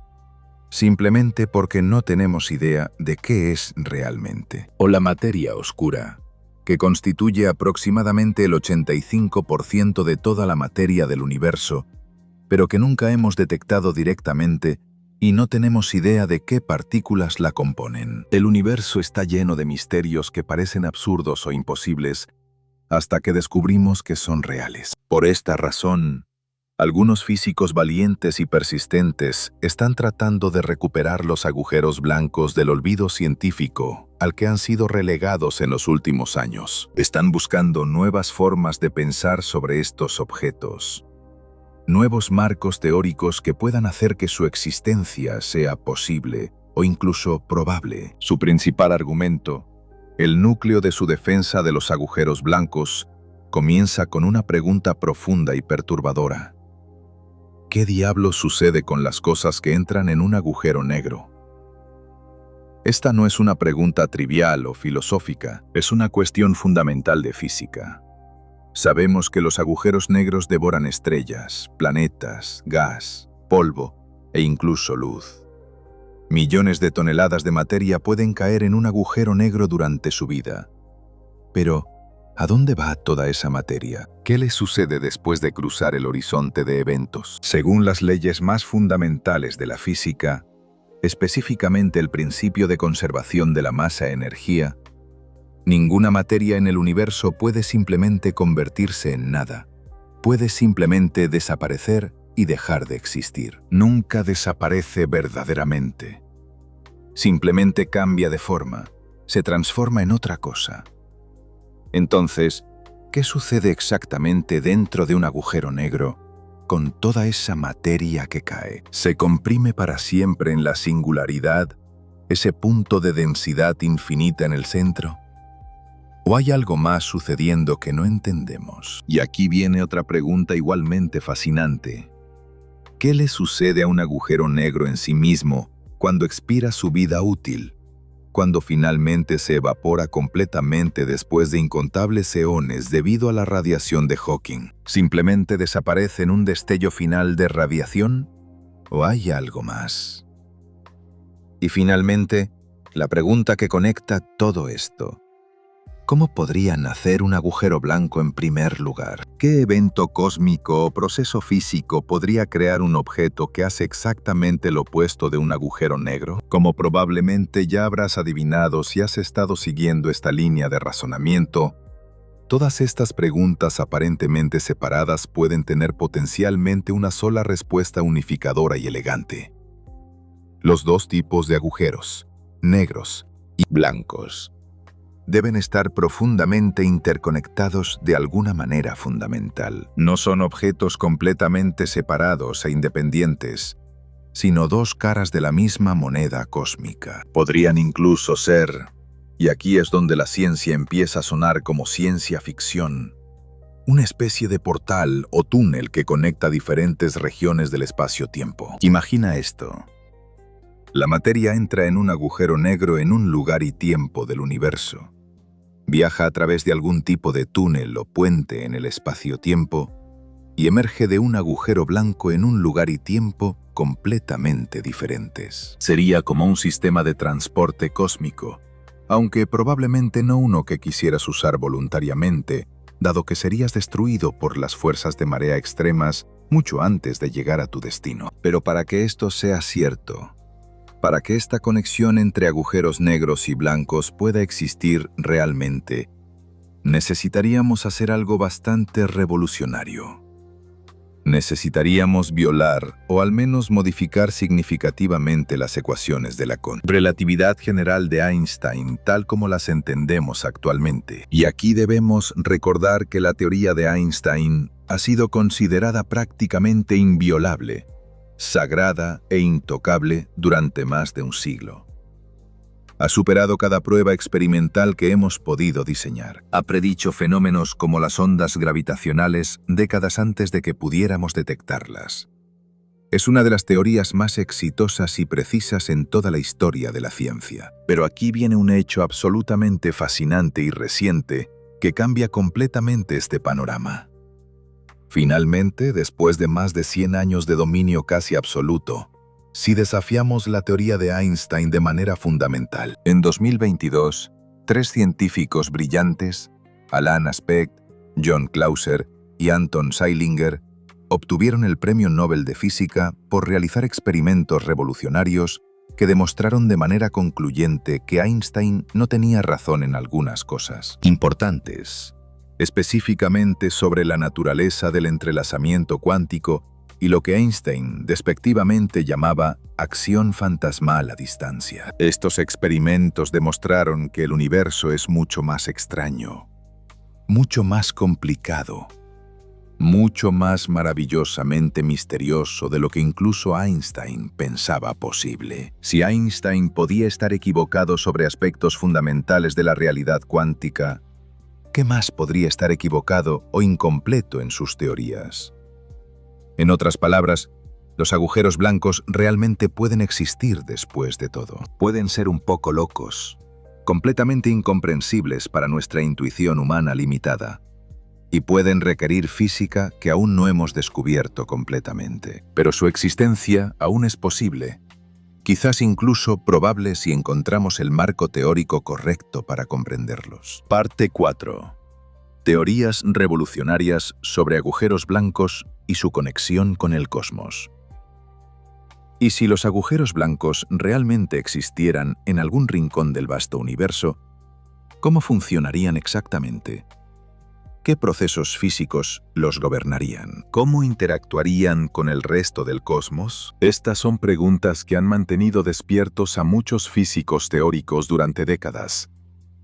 S1: simplemente porque no tenemos idea de qué es realmente. O la materia oscura, que constituye aproximadamente el 85% de toda la materia del universo, pero que nunca hemos detectado directamente y no tenemos idea de qué partículas la componen. El universo está lleno de misterios que parecen absurdos o imposibles hasta que descubrimos que son reales. Por esta razón, algunos físicos valientes y persistentes están tratando de recuperar los agujeros blancos del olvido científico al que han sido relegados en los últimos años. Están buscando nuevas formas de pensar sobre estos objetos, nuevos marcos teóricos que puedan hacer que su existencia sea posible o incluso probable. Su principal argumento, el núcleo de su defensa de los agujeros blancos, comienza con una pregunta profunda y perturbadora. ¿Qué diablos sucede con las cosas que entran en un agujero negro? Esta no es una pregunta trivial o filosófica, es una cuestión fundamental de física. Sabemos que los agujeros negros devoran estrellas, planetas, gas, polvo e incluso luz. Millones de toneladas de materia pueden caer en un agujero negro durante su vida. Pero, ¿a dónde va toda esa materia? ¿Qué le sucede después de cruzar el horizonte de eventos? Según las leyes más fundamentales de la física, específicamente el principio de conservación de la masa-energía, ninguna materia en el universo puede simplemente convertirse en nada. Puede simplemente desaparecer y dejar de existir. Nunca desaparece verdaderamente. Simplemente cambia de forma, se transforma en otra cosa. Entonces, ¿qué sucede exactamente dentro de un agujero negro con toda esa materia que cae? ¿Se comprime para siempre en la singularidad, ese punto de densidad infinita en el centro? ¿O hay algo más sucediendo que no entendemos? Y aquí viene otra pregunta igualmente fascinante. ¿Qué le sucede a un agujero negro en sí mismo cuando expira su vida útil? Cuando finalmente se evapora completamente después de incontables eones debido a la radiación de Hawking. ¿Simplemente desaparece en un destello final de radiación? ¿O hay algo más? Y finalmente, la pregunta que conecta todo esto. ¿Cómo podría nacer un agujero blanco en primer lugar? ¿Qué evento cósmico o proceso físico podría crear un objeto que hace exactamente lo opuesto de un agujero negro? Como probablemente ya habrás adivinado si has estado siguiendo esta línea de razonamiento, todas estas preguntas aparentemente separadas pueden tener potencialmente una sola respuesta unificadora y elegante. Los dos tipos de agujeros, negros y blancos, deben estar profundamente interconectados de alguna manera fundamental. No son objetos completamente separados e independientes, sino dos caras de la misma moneda cósmica. Podrían incluso ser, y aquí es donde la ciencia empieza a sonar como ciencia ficción, una especie de portal o túnel que conecta diferentes regiones del espacio-tiempo. Imagina esto. La materia entra en un agujero negro en un lugar y tiempo del universo. Viaja a través de algún tipo de túnel o puente en el espacio-tiempo y emerge de un agujero blanco en un lugar y tiempo completamente diferentes. Sería como un sistema de transporte cósmico, aunque probablemente no uno que quisieras usar voluntariamente, dado que serías destruido por las fuerzas de marea extremas mucho antes de llegar a tu destino. Pero para que esto sea cierto, para que esta conexión entre agujeros negros y blancos pueda existir realmente, necesitaríamos hacer algo bastante revolucionario. Necesitaríamos violar o al menos modificar significativamente las ecuaciones de la relatividad general de Einstein tal como las entendemos actualmente. Y aquí debemos recordar que la teoría de Einstein ha sido considerada prácticamente inviolable, sagrada e intocable durante más de un siglo. Ha superado cada prueba experimental que hemos podido diseñar. Ha predicho fenómenos como las ondas gravitacionales décadas antes de que pudiéramos detectarlas. Es una de las teorías más exitosas y precisas en toda la historia de la ciencia.
S2: Pero aquí viene un hecho absolutamente fascinante y reciente que cambia completamente este panorama. Finalmente, después de más de 100 años de dominio casi absoluto, si desafiamos la teoría de Einstein de manera fundamental. En 2022, 3 científicos brillantes, Alan Aspect, John Clauser y Anton Zeilinger, obtuvieron el Premio Nobel de Física por realizar experimentos revolucionarios que demostraron de manera concluyente que Einstein no tenía razón en algunas cosas importantes, específicamente sobre la naturaleza del entrelazamiento cuántico y lo que Einstein despectivamente llamaba acción fantasmal a distancia. Estos experimentos demostraron que el universo es mucho más extraño, mucho más complicado, mucho más maravillosamente misterioso de lo que incluso Einstein pensaba posible. Si Einstein podía estar equivocado sobre aspectos fundamentales de la realidad cuántica, ¿qué más podría estar equivocado o incompleto en sus teorías? En otras palabras, los agujeros blancos realmente pueden existir después de todo. Pueden ser un poco locos, completamente incomprensibles para nuestra intuición humana limitada, y pueden requerir física que aún no hemos descubierto completamente. Pero su existencia aún es posible, quizás incluso probable si encontramos el marco teórico correcto para comprenderlos. Parte 4. Teorías revolucionarias sobre agujeros blancos y su conexión con el cosmos. Y si los agujeros blancos realmente existieran en algún rincón del vasto universo, ¿cómo funcionarían exactamente? ¿Qué procesos físicos los gobernarían? ¿Cómo interactuarían con el resto del cosmos? Estas son preguntas que han mantenido despiertos a muchos físicos teóricos durante décadas.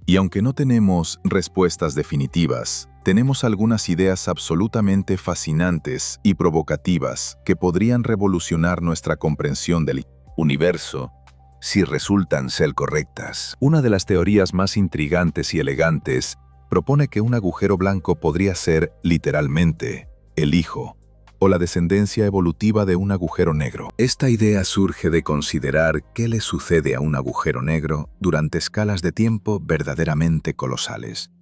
S2: Y aunque no tenemos respuestas definitivas, tenemos algunas ideas absolutamente fascinantes y provocativas que podrían revolucionar nuestra comprensión del universo si resultan ser correctas. Una de las teorías más intrigantes y elegantes propone que un agujero blanco podría ser, literalmente, el hijo o la descendencia evolutiva de un agujero negro. Esta idea surge de considerar qué le sucede a un agujero negro durante escalas de tiempo verdaderamente colosales.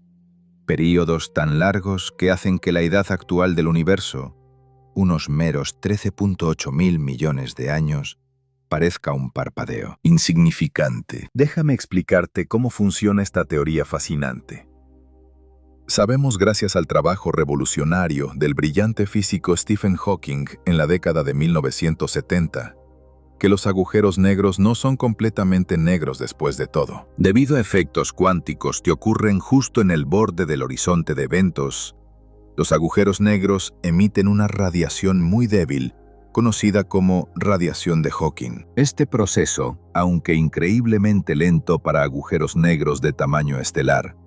S2: Períodos tan largos que hacen que la edad actual del universo, unos meros 13.8 mil millones de años, parezca un parpadeo insignificante. Déjame explicarte cómo funciona esta teoría fascinante. Sabemos gracias al trabajo revolucionario del brillante físico Stephen Hawking en la década de 1970, que los agujeros negros no son completamente negros después de todo. Debido a efectos cuánticos que ocurren justo en el borde del horizonte de eventos, los agujeros negros emiten una radiación muy débil, conocida como radiación de Hawking. Este proceso, aunque increíblemente lento para agujeros negros de tamaño estelar,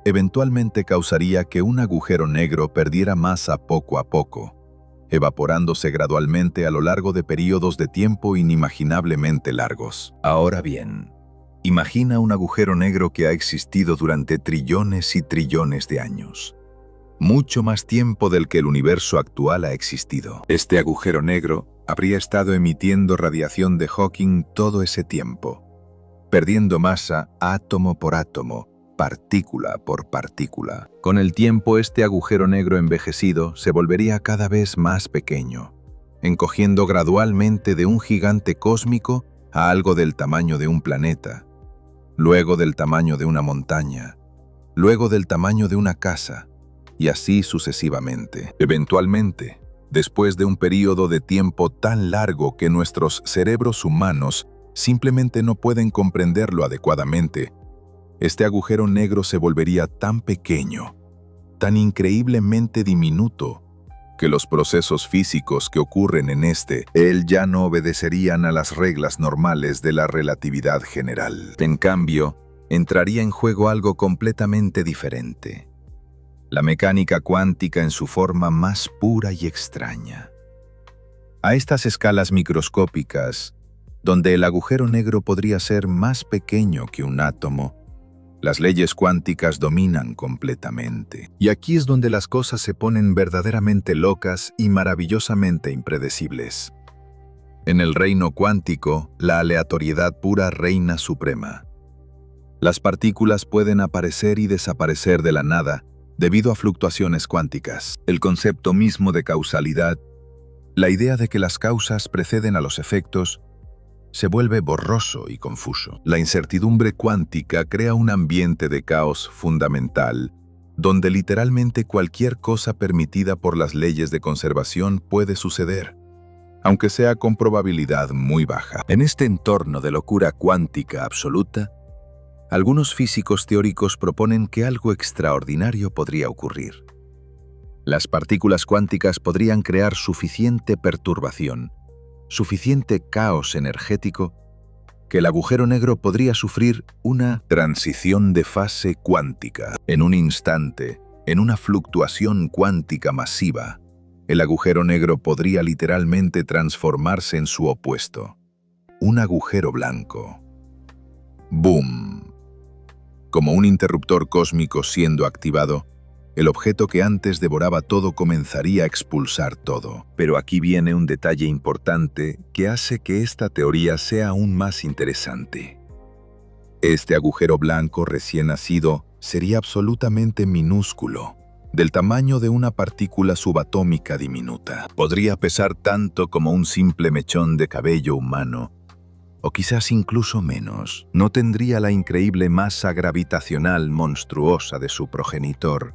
S2: eventualmente causaría que un agujero negro perdiera masa poco a poco, evaporándose gradualmente a lo largo de períodos de tiempo inimaginablemente largos. Ahora bien, imagina un agujero negro que ha existido durante trillones y trillones de años. Mucho más tiempo del que el universo actual ha existido. Este agujero negro habría estado emitiendo radiación de Hawking todo ese tiempo, perdiendo masa átomo por átomo, partícula por partícula. Con el tiempo, este agujero negro envejecido se volvería cada vez más pequeño, encogiendo gradualmente de un gigante cósmico a algo del tamaño de un planeta, luego del tamaño de una montaña, luego del tamaño de una casa, y así sucesivamente. Eventualmente, después de un período de tiempo tan largo que nuestros cerebros humanos simplemente no pueden comprenderlo adecuadamente, este agujero negro se volvería tan pequeño, tan increíblemente diminuto, que los procesos físicos que ocurren en él ya no obedecerían a las reglas normales de la relatividad general. En cambio, entraría en juego algo completamente diferente: la mecánica cuántica en su forma más pura y extraña. A estas escalas microscópicas, donde el agujero negro podría ser más pequeño que un átomo, las leyes cuánticas dominan completamente. Y aquí es donde las cosas se ponen verdaderamente locas y maravillosamente impredecibles.
S1: En el reino cuántico, la aleatoriedad pura reina suprema. Las partículas pueden aparecer y desaparecer de la nada debido a fluctuaciones cuánticas. El concepto mismo de causalidad, la idea de que las causas preceden a los efectos, se vuelve borroso y confuso. La incertidumbre cuántica crea un ambiente de caos fundamental, donde literalmente cualquier cosa permitida por las leyes de conservación puede suceder, aunque sea con probabilidad muy baja. En este entorno de locura cuántica absoluta, algunos físicos teóricos proponen que algo extraordinario podría ocurrir. Las partículas cuánticas podrían crear suficiente perturbación, suficiente caos energético, que el agujero negro podría sufrir una transición de fase cuántica. En un instante, en una fluctuación cuántica masiva, el agujero negro podría literalmente transformarse en su opuesto, un agujero blanco. ¡Boom! Como un interruptor cósmico siendo activado, el objeto que antes devoraba todo comenzaría a expulsar todo. Pero aquí viene un detalle importante que hace que esta teoría sea aún más interesante. Este agujero blanco recién nacido sería absolutamente minúsculo, del tamaño de una partícula subatómica diminuta. Podría pesar tanto como un simple mechón de cabello humano, o quizás incluso menos. No tendría la increíble masa gravitacional monstruosa de su progenitor,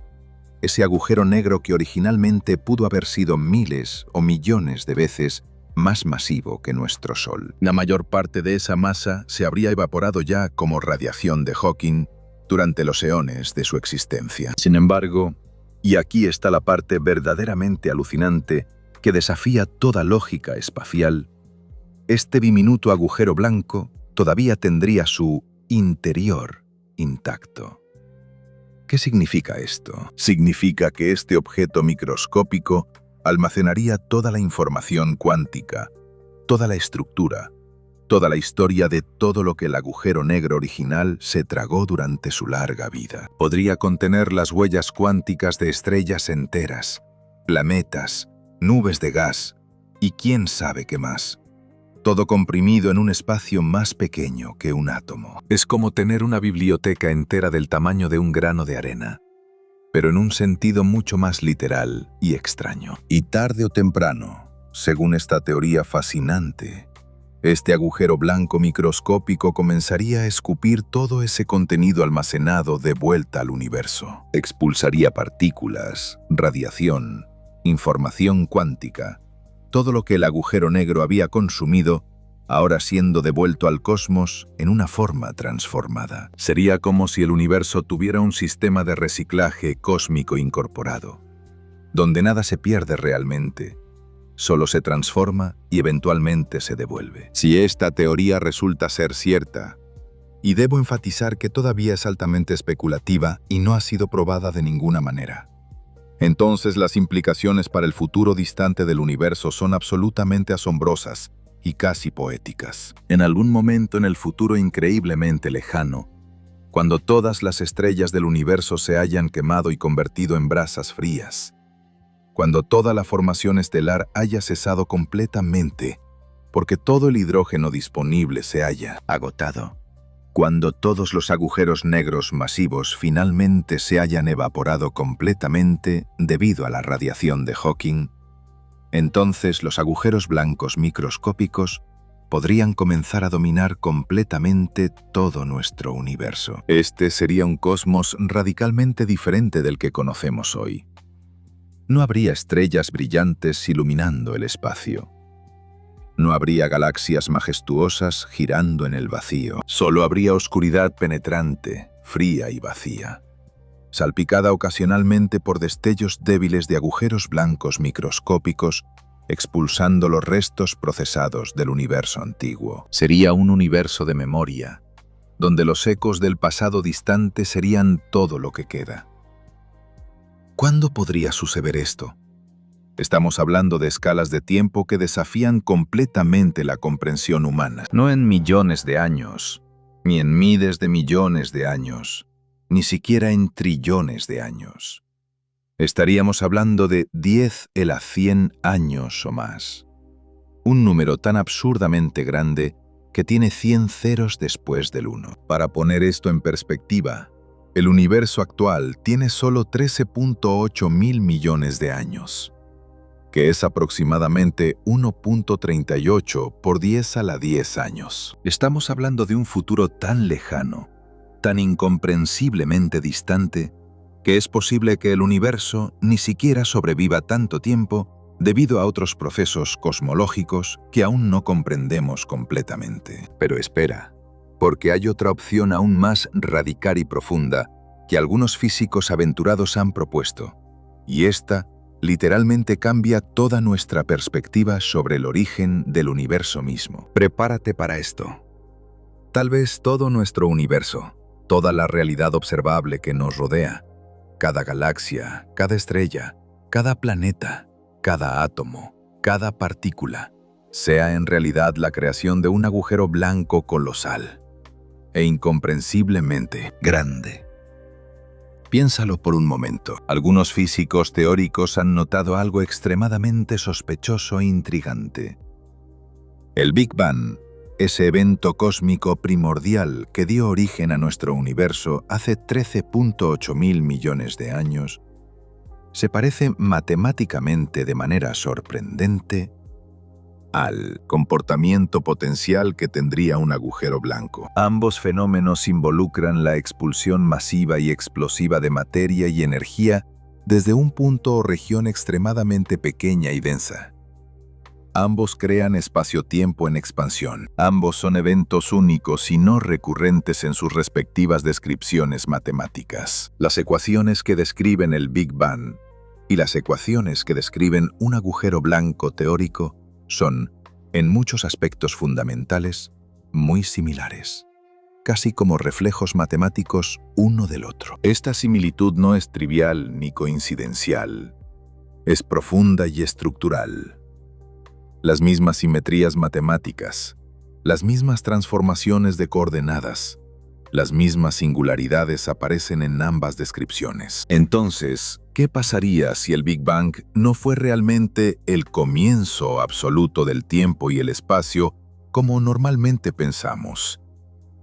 S1: ese agujero negro que originalmente pudo haber sido miles o millones de veces más masivo que nuestro Sol. La mayor parte de esa masa se habría evaporado ya como radiación de Hawking durante los eones de su existencia. Sin embargo, y aquí está la parte verdaderamente alucinante que desafía toda lógica espacial, este diminuto agujero blanco todavía tendría su interior intacto. ¿Qué significa esto? Significa que este objeto microscópico almacenaría toda la información cuántica, toda la estructura, toda la historia de todo lo que el agujero negro original se tragó durante su larga vida. Podría contener las huellas cuánticas de estrellas enteras, planetas, nubes de gas y quién sabe qué más. Todo comprimido en un espacio más pequeño que un átomo. Es como tener una biblioteca entera del tamaño de un grano de arena, pero en un sentido mucho más literal y extraño. Y tarde o temprano, según esta teoría fascinante, este agujero blanco microscópico comenzaría a escupir todo ese contenido almacenado de vuelta al universo. Expulsaría partículas, radiación, información cuántica, todo lo que el agujero negro había consumido, ahora siendo devuelto al cosmos en una forma transformada. Sería como si el universo tuviera un sistema de reciclaje cósmico incorporado, donde nada se pierde realmente, solo se transforma y eventualmente se devuelve. Si esta teoría resulta ser cierta, y debo enfatizar que todavía es altamente especulativa y no ha sido probada de ninguna manera, entonces las implicaciones para el futuro distante del universo son absolutamente asombrosas y casi poéticas. En algún momento en el futuro increíblemente lejano, cuando todas las estrellas del universo se hayan quemado y convertido en brasas frías, cuando toda la formación estelar haya cesado completamente, porque todo el hidrógeno disponible se haya agotado, cuando todos los agujeros negros masivos finalmente se hayan evaporado completamente debido a la radiación de Hawking, entonces los agujeros blancos microscópicos podrían comenzar a dominar completamente todo nuestro universo. Este sería un cosmos radicalmente diferente del que conocemos hoy. No habría estrellas brillantes iluminando el espacio. No habría galaxias majestuosas girando en el vacío. Solo habría oscuridad penetrante, fría y vacía, salpicada ocasionalmente por destellos débiles de agujeros blancos microscópicos, expulsando los restos procesados del universo antiguo. Sería un universo de memoria, donde los ecos del pasado distante serían todo lo que queda. ¿Cuándo podría suceder esto? Estamos hablando de escalas de tiempo que desafían completamente la comprensión humana. No en millones de años, ni en miles de millones de años, ni siquiera en trillones de años. Estaríamos hablando de 10 a la 100 años o más.
S2: un número tan absurdamente grande que tiene 100 ceros después del 1.
S1: Para poner esto en perspectiva, el universo actual tiene solo 13.8 mil millones de años, que es aproximadamente 1.38 por 10 a la 10 años.
S2: Estamos hablando de un futuro tan lejano, tan incomprensiblemente distante, que es posible que el universo ni siquiera sobreviva tanto tiempo debido a otros procesos cosmológicos que aún no comprendemos completamente. Pero espera, porque hay otra opción aún más radical y profunda que algunos físicos aventurados han propuesto, y esta literalmente cambia toda nuestra perspectiva sobre el origen del universo mismo. Prepárate para esto. Tal vez todo nuestro universo, toda la realidad observable que nos rodea, cada galaxia, cada estrella, cada planeta, cada átomo, cada partícula, sea en realidad la creación de un agujero blanco colosal e incomprensiblemente grande. Piénsalo por un momento. Algunos físicos teóricos han notado algo extremadamente sospechoso e intrigante. El Big Bang, ese evento cósmico primordial que dio origen a nuestro universo hace 13.8 mil millones de años, se parece matemáticamente de manera sorprendente al comportamiento potencial que tendría un agujero blanco. Ambos fenómenos involucran la expulsión masiva y explosiva de materia y energía desde un punto o región extremadamente pequeña y densa. Ambos crean espacio-tiempo en expansión. Ambos son eventos únicos y no recurrentes en sus respectivas descripciones matemáticas. Las ecuaciones que describen el Big Bang y las ecuaciones que describen un agujero blanco teórico son, en muchos aspectos fundamentales, muy similares, casi como reflejos matemáticos uno del otro. Esta similitud no es trivial ni coincidencial, es profunda y estructural. Las mismas simetrías matemáticas, las mismas transformaciones de coordenadas, las mismas singularidades aparecen en ambas descripciones. Entonces, ¿qué pasaría si el Big Bang no fue realmente el comienzo absoluto del tiempo y el espacio como normalmente pensamos,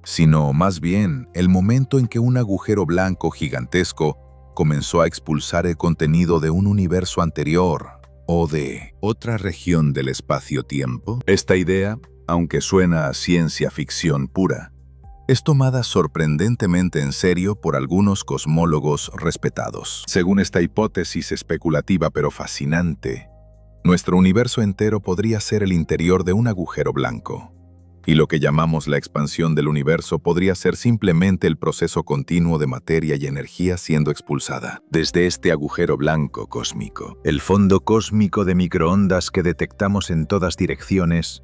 S2: sino más bien el momento en que un agujero blanco gigantesco comenzó a expulsar el contenido de un universo anterior o de otra región del espacio-tiempo? Esta idea, aunque suena a ciencia ficción pura, es tomada sorprendentemente en serio por algunos cosmólogos respetados. Según esta hipótesis especulativa pero fascinante, nuestro universo entero podría ser el interior de un agujero blanco, y lo que llamamos la expansión del universo podría ser simplemente el proceso continuo de materia y energía siendo expulsada desde este agujero blanco cósmico. El fondo cósmico de microondas que detectamos en todas direcciones,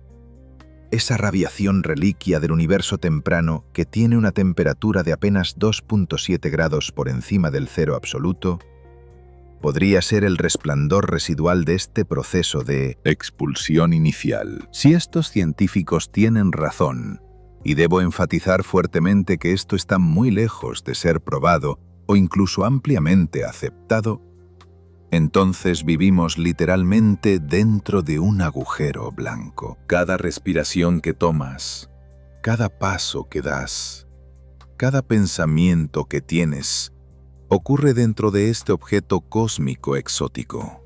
S2: esa radiación reliquia del universo temprano que tiene una temperatura de apenas 2.7 grados por encima del cero absoluto, podría ser el resplandor residual de este proceso de expulsión inicial. Si estos científicos tienen razón, y debo enfatizar fuertemente que esto está muy lejos de ser probado o incluso ampliamente aceptado, entonces vivimos literalmente dentro de un agujero blanco. Cada respiración que tomas, cada paso que das, cada pensamiento que tienes, ocurre dentro de este objeto cósmico exótico.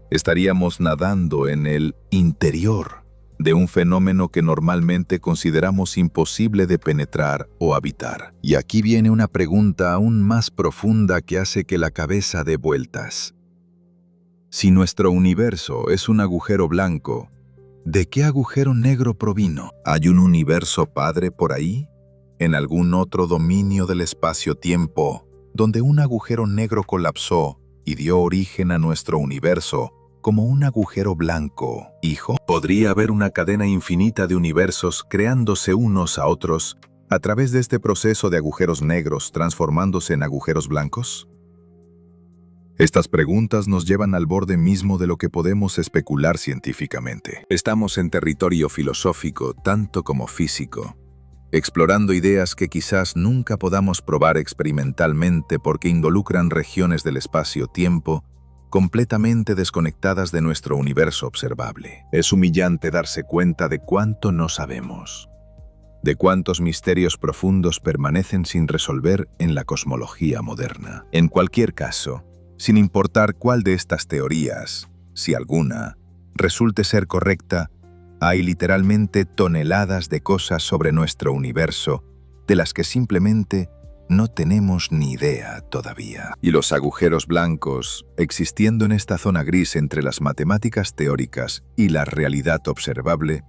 S2: Estaríamos nadando en el interior de un fenómeno que normalmente consideramos imposible de penetrar o habitar. Y aquí viene una pregunta aún más profunda que hace que la cabeza dé vueltas. Si nuestro universo es un agujero blanco, ¿de qué agujero negro provino? ¿Hay un universo padre por ahí? ¿En algún otro dominio del espacio-tiempo, donde un agujero negro colapsó y dio origen a nuestro universo como un agujero blanco, hijo? ¿Podría haber una cadena infinita de universos creándose unos a otros a través de este proceso de agujeros negros transformándose en agujeros blancos? Estas preguntas nos llevan al borde mismo de lo que podemos especular científicamente. Estamos en territorio filosófico tanto como físico, explorando ideas que quizás nunca podamos probar experimentalmente porque involucran regiones del espacio-tiempo completamente desconectadas de nuestro universo observable. Es humillante darse cuenta de cuánto no sabemos, de cuántos misterios profundos permanecen sin resolver en la cosmología moderna. En cualquier caso, sin importar cuál de estas teorías, si alguna, resulte ser correcta, hay literalmente toneladas de cosas sobre nuestro universo de las que simplemente no tenemos ni idea todavía. Y los agujeros blancos, existiendo en esta zona gris entre las matemáticas teóricas y la realidad observable,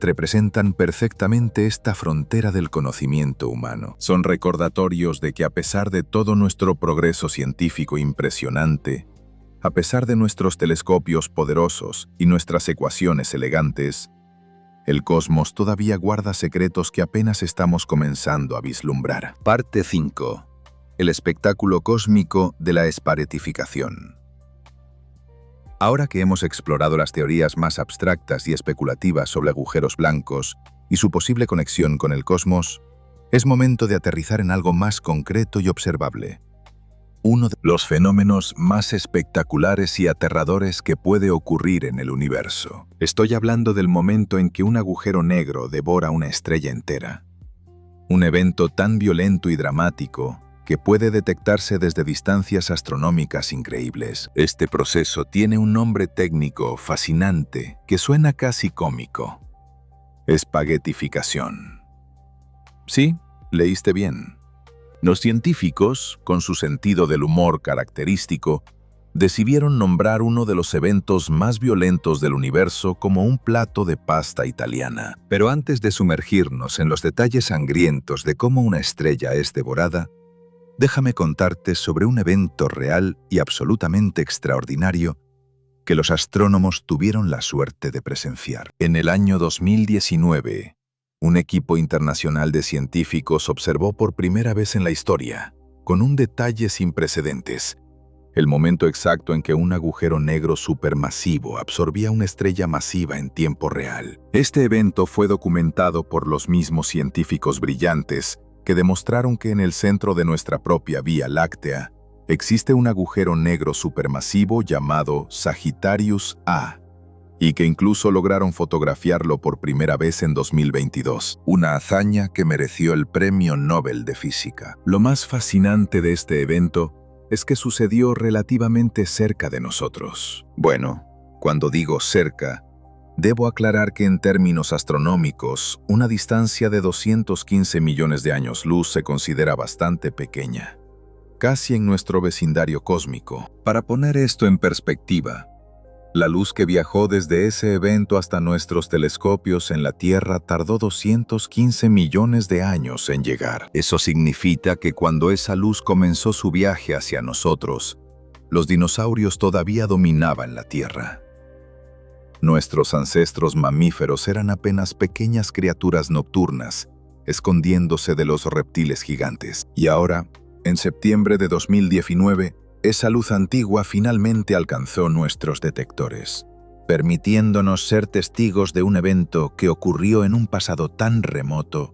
S2: representan perfectamente esta frontera del conocimiento humano. Son recordatorios de que a pesar de todo nuestro progreso científico impresionante, a pesar de nuestros telescopios poderosos y nuestras ecuaciones elegantes, el cosmos todavía guarda secretos que apenas estamos comenzando a vislumbrar. Parte 5. El espectáculo cósmico de la esparetificación. Ahora que hemos explorado las teorías más abstractas y especulativas sobre agujeros blancos y su posible conexión con el cosmos, es momento de aterrizar en algo más concreto y observable. Uno de los fenómenos más espectaculares y aterradores que puede ocurrir en el universo. Estoy hablando del momento en que un agujero negro devora una estrella entera. Un evento tan violento y dramático que puede detectarse desde distancias astronómicas increíbles. Este proceso tiene un nombre técnico fascinante que suena casi cómico: espaguetificación. Sí, leíste bien. Los científicos, con su sentido del humor característico, decidieron nombrar uno de los eventos más violentos del universo como un plato de pasta italiana. Pero antes de sumergirnos en los detalles sangrientos de cómo una estrella es devorada, déjame contarte sobre un evento real y absolutamente extraordinario que los astrónomos tuvieron la suerte de presenciar. En el año 2019, un equipo internacional de científicos observó por primera vez en la historia, con un detalle sin precedentes, el momento exacto en que un agujero negro supermasivo absorbía una estrella masiva en tiempo real. Este evento fue documentado por los mismos científicos brillantes que demostraron que en el centro de nuestra propia Vía Láctea existe un agujero negro supermasivo llamado Sagittarius A, y que incluso lograron fotografiarlo por primera vez en 2022, una hazaña que mereció el Premio Nobel de Física. Lo más fascinante de este evento es que sucedió relativamente cerca de nosotros. Bueno, cuando digo cerca, debo aclarar que en términos astronómicos, una distancia de 215 millones de años luz se considera bastante pequeña, casi en nuestro vecindario cósmico. Para poner esto en perspectiva, la luz que viajó desde ese evento hasta nuestros telescopios en la Tierra tardó 215 millones de años en llegar. Eso significa que cuando esa luz comenzó su viaje hacia nosotros, los dinosaurios todavía dominaban la Tierra. Nuestros ancestros mamíferos eran apenas pequeñas criaturas nocturnas, escondiéndose de los reptiles gigantes. Y ahora, en septiembre de 2019, esa luz antigua finalmente alcanzó nuestros detectores, permitiéndonos ser testigos de un evento que ocurrió en un pasado tan remoto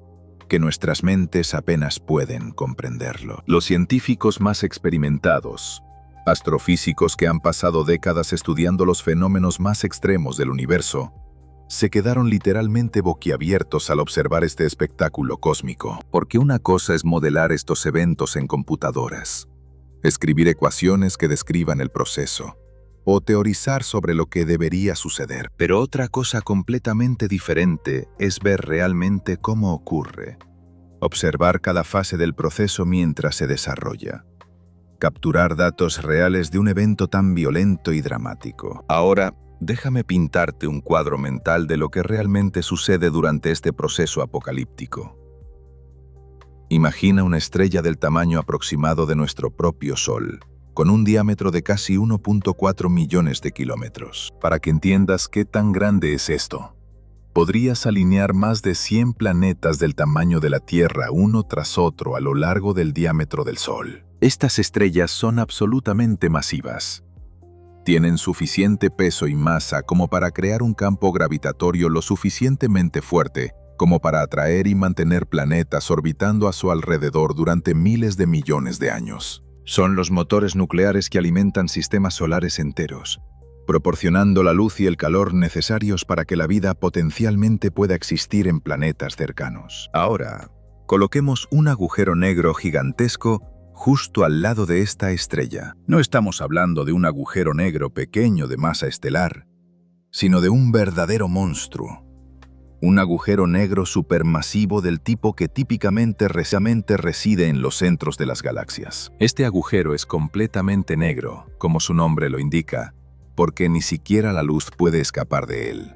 S2: que nuestras mentes apenas pueden comprenderlo. Los científicos más experimentados, astrofísicos que han pasado décadas estudiando los fenómenos más extremos del universo, se quedaron literalmente boquiabiertos al observar este espectáculo cósmico. Porque una cosa es modelar estos eventos en computadoras, escribir ecuaciones que describan el proceso, o teorizar sobre lo que debería suceder. Pero otra cosa completamente diferente es ver realmente cómo ocurre, observar cada fase del proceso mientras se desarrolla, capturar datos reales de un evento tan violento y dramático. Ahora, déjame pintarte un cuadro mental de lo que realmente sucede durante este proceso apocalíptico. Imagina una estrella del tamaño aproximado de nuestro propio Sol, con un diámetro de casi 1.4 millones de kilómetros. Para que entiendas qué tan grande es esto, podrías alinear más de 100 planetas del tamaño de la Tierra uno tras otro a lo largo del diámetro del Sol. Estas estrellas son absolutamente masivas. Tienen suficiente peso y masa como para crear un campo gravitatorio lo suficientemente fuerte como para atraer y mantener planetas orbitando a su alrededor durante miles de millones de años.
S1: Son los motores nucleares que alimentan sistemas solares enteros, proporcionando la luz y el calor necesarios para que la vida potencialmente pueda existir en planetas cercanos. Ahora, coloquemos un agujero negro gigantesco justo al lado de esta estrella. No estamos hablando de un agujero negro pequeño de masa estelar, sino de un verdadero monstruo. Un agujero negro supermasivo del tipo que típicamente reside en los centros de las galaxias. Este agujero es completamente negro, como su nombre lo indica, porque ni siquiera la luz puede escapar de él.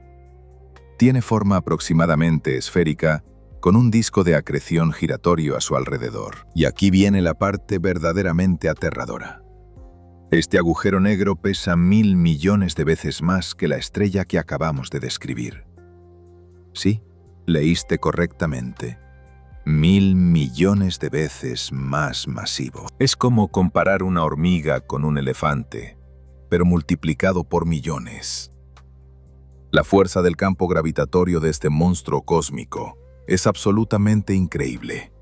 S1: Tiene forma aproximadamente esférica, con un disco de acreción giratorio a su alrededor. Y aquí viene la parte verdaderamente aterradora. Este agujero negro pesa 1.000 millones de veces más que la estrella que acabamos de describir. Sí, leíste correctamente. 1.000 millones de veces más masivo. Es como comparar una hormiga con un elefante, pero multiplicado por millones. La fuerza del campo gravitatorio de este monstruo cósmico es absolutamente increíble,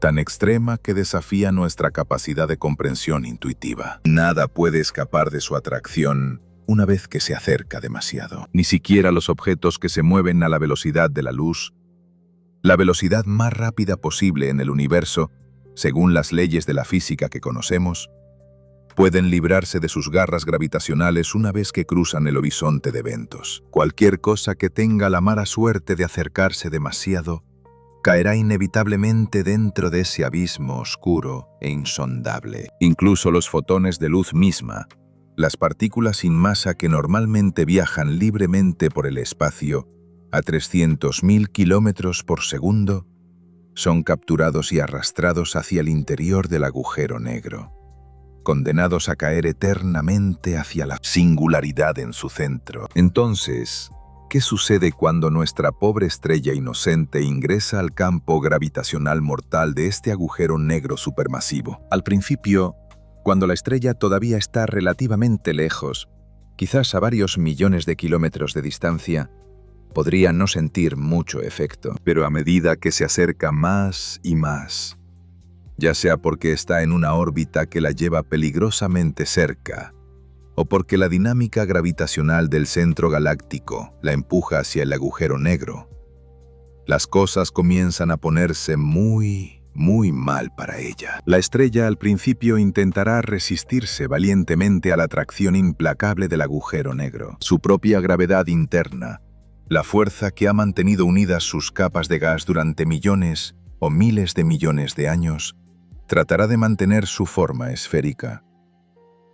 S1: tan extrema que desafía nuestra capacidad de comprensión intuitiva. Nada puede escapar de su atracción una vez que se acerca demasiado. Ni siquiera los objetos que se mueven a la velocidad de la luz, la velocidad más rápida posible en el universo, según las leyes de la física que conocemos, pueden librarse de sus garras gravitacionales una vez que cruzan el horizonte de eventos. Cualquier cosa que tenga la mala suerte de acercarse demasiado, caerá inevitablemente dentro de ese abismo oscuro e insondable. Incluso los fotones de luz misma, las partículas sin masa que normalmente viajan libremente por el espacio a 300.000 kilómetros por segundo, son capturados y arrastrados hacia el interior del agujero negro, condenados a caer eternamente hacia la singularidad en su centro. Entonces, ¿qué sucede cuando nuestra pobre estrella inocente ingresa al campo gravitacional mortal de este agujero negro supermasivo? Al principio, cuando la estrella todavía está relativamente lejos, quizás a varios millones de kilómetros de distancia, podría no sentir mucho efecto. Pero a medida que se acerca más y más, ya sea porque está en una órbita que la lleva peligrosamente cerca, o porque la dinámica gravitacional del centro galáctico la empuja hacia el agujero negro, las cosas comienzan a ponerse muy mal para ella. La estrella al principio intentará resistirse valientemente a la atracción implacable del agujero negro. Su propia gravedad interna, la fuerza que ha mantenido unidas sus capas de gas durante millones o miles de millones de años, tratará de mantener su forma esférica.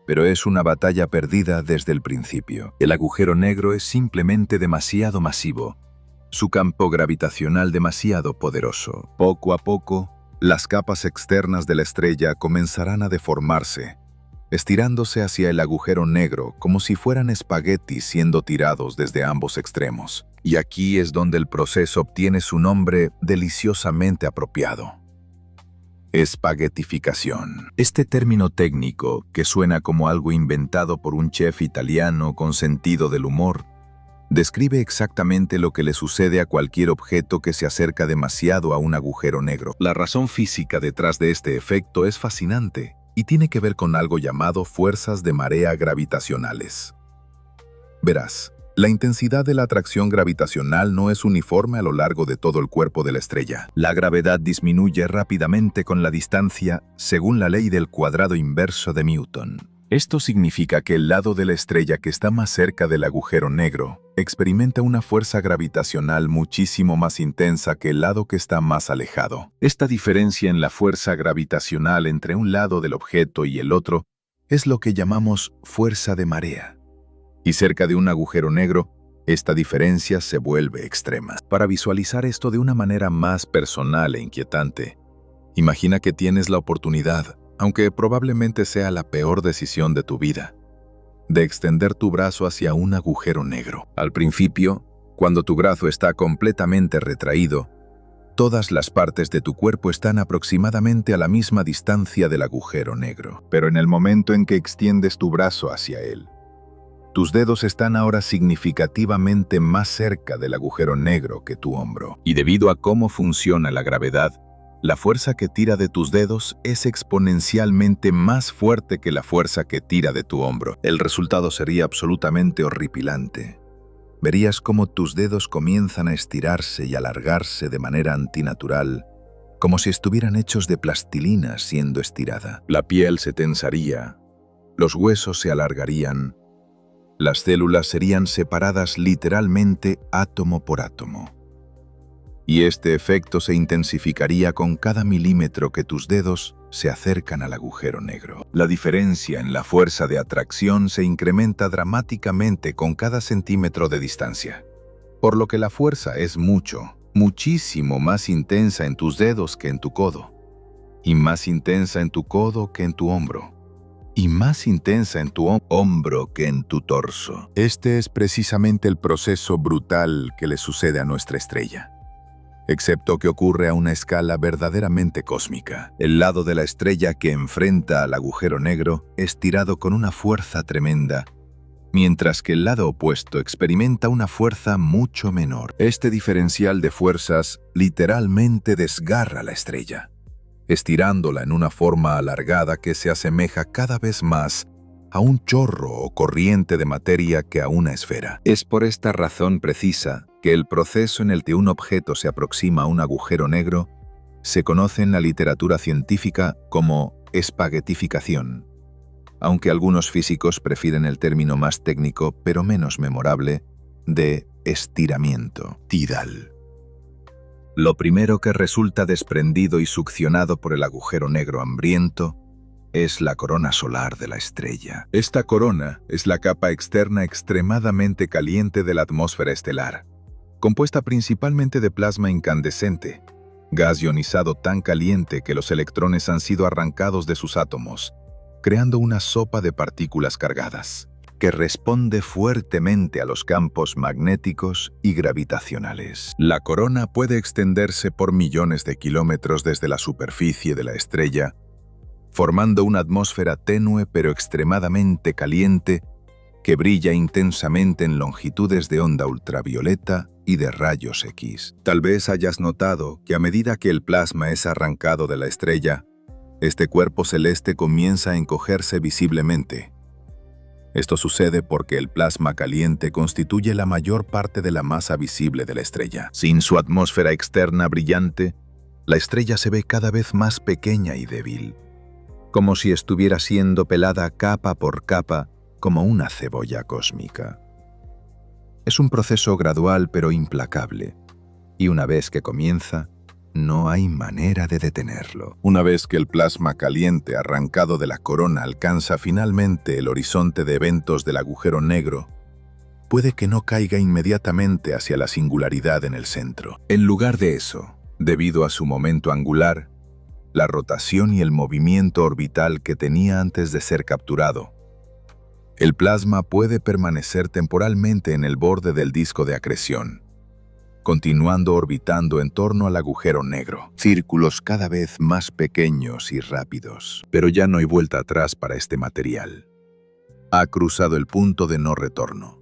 S1: Pero es una batalla perdida desde el principio. El agujero negro es simplemente demasiado masivo, su campo gravitacional demasiado poderoso. Poco a poco, las capas externas de la estrella comenzarán a deformarse, estirándose hacia el agujero negro como si fueran espaguetis siendo tirados desde ambos extremos. Y aquí es donde el proceso obtiene su nombre deliciosamente apropiado: espaguetificación. Este término técnico, que suena como algo inventado por un chef italiano con sentido del humor, describe exactamente lo que le sucede a cualquier objeto que se acerca demasiado a un agujero negro. La razón física detrás de este efecto es fascinante y tiene que ver con algo llamado fuerzas de marea gravitacionales. Verás, la intensidad de la atracción gravitacional no es uniforme a lo largo de todo el cuerpo de la estrella. La gravedad disminuye rápidamente con la distancia según la ley del cuadrado inverso de Newton. Esto significa que el lado de la estrella que está más cerca del agujero negro experimenta una fuerza gravitacional muchísimo más intensa que el lado que está más alejado. Esta diferencia en la fuerza gravitacional entre un lado del objeto y el otro es lo que llamamos fuerza de marea. Y cerca de un agujero negro, esta diferencia se vuelve extrema. Para visualizar esto de una manera más personal e inquietante, imagina que tienes la oportunidad, aunque probablemente sea la peor decisión de tu vida, de extender tu brazo hacia un agujero negro. Al principio, cuando tu brazo está completamente retraído, todas las partes de tu cuerpo están aproximadamente a la misma distancia del agujero negro. Pero en el momento en que extiendes tu brazo hacia él, tus dedos están ahora significativamente más cerca del agujero negro que tu hombro. Y debido a cómo funciona la gravedad, La fuerza que tira de tus dedos es exponencialmente más fuerte que la fuerza que tira de tu hombro. El resultado sería absolutamente horripilante. Verías cómo tus dedos comienzan a estirarse y alargarse de manera antinatural, como si estuvieran hechos de plastilina siendo estirada. La piel se tensaría, los huesos se alargarían, las células serían separadas literalmente átomo por átomo. Y este efecto se intensificaría con cada milímetro que tus dedos se acercan al agujero negro. La diferencia en la fuerza de atracción se incrementa dramáticamente con cada centímetro de distancia, por lo que la fuerza es muchísimo más intensa en tus dedos que en tu codo, y más intensa en tu codo que en tu hombro, y más intensa en tu hombro que en tu torso. Este es precisamente el proceso brutal que le sucede a nuestra estrella, excepto que ocurre a una escala verdaderamente cósmica. El lado de la estrella que enfrenta al agujero negro es tirado con una fuerza tremenda, mientras que el lado opuesto experimenta una fuerza mucho menor. Este diferencial de fuerzas literalmente desgarra la estrella, estirándola en una forma alargada que se asemeja cada vez más a un chorro o corriente de materia que a una esfera. Es por esta razón precisa que el proceso en el que un objeto se aproxima a un agujero negro se conoce en la literatura científica como espaguetificación, aunque algunos físicos prefieren el término más técnico pero menos memorable de estiramiento tidal. Lo primero que resulta desprendido y succionado por el agujero negro hambriento es la corona solar de la estrella. Esta corona es la capa externa extremadamente caliente de la atmósfera estelar, compuesta principalmente de plasma incandescente, gas ionizado tan caliente que los electrones han sido arrancados de sus átomos, creando una sopa de partículas cargadas, que responde fuertemente a los campos magnéticos y gravitacionales. La corona puede extenderse por millones de kilómetros desde la superficie de la estrella, formando una atmósfera tenue pero extremadamente caliente que brilla intensamente en longitudes de onda ultravioleta y de rayos X. Tal vez hayas notado que a medida que el plasma es arrancado de la estrella, este cuerpo celeste comienza a encogerse visiblemente. Esto sucede porque el plasma caliente constituye la mayor parte de la masa visible de la estrella. Sin su atmósfera externa brillante, la estrella se ve cada vez más pequeña y débil, como si estuviera siendo pelada capa por capa como una cebolla cósmica. Es un proceso gradual pero implacable, y una vez que comienza, no hay manera de detenerlo. Una vez que el plasma caliente arrancado de la corona alcanza finalmente el horizonte de eventos del agujero negro, puede que no caiga inmediatamente hacia la singularidad en el centro. En lugar de eso, debido a su momento angular, la rotación y el movimiento orbital que tenía antes de ser capturado, el plasma puede permanecer temporalmente en el borde del disco de acreción, continuando orbitando en torno al agujero negro. Círculos cada vez más pequeños y rápidos. Pero ya no hay vuelta atrás para este material. Ha cruzado el punto de no retorno.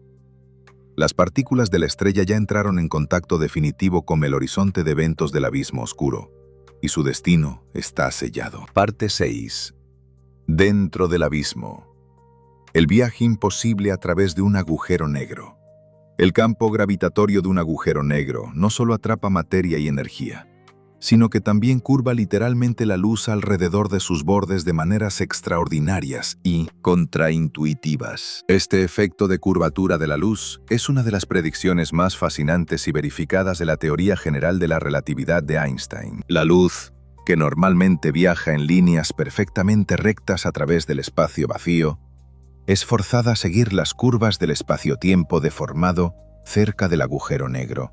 S1: Las partículas de la estrella ya entraron en contacto definitivo con el horizonte de eventos del abismo oscuro, y su destino está sellado. Parte 6. Dentro del abismo. El viaje imposible a través de un agujero negro. El campo gravitatorio de un agujero negro no solo atrapa materia y energía, sino que también curva literalmente la luz alrededor de sus bordes de maneras extraordinarias y contraintuitivas. Este efecto de curvatura de la luz es una de las predicciones más fascinantes y verificadas de la teoría general de la relatividad de Einstein. La luz, que normalmente viaja en líneas perfectamente rectas a través del espacio vacío, es forzada a seguir las curvas del espacio-tiempo deformado cerca del agujero negro,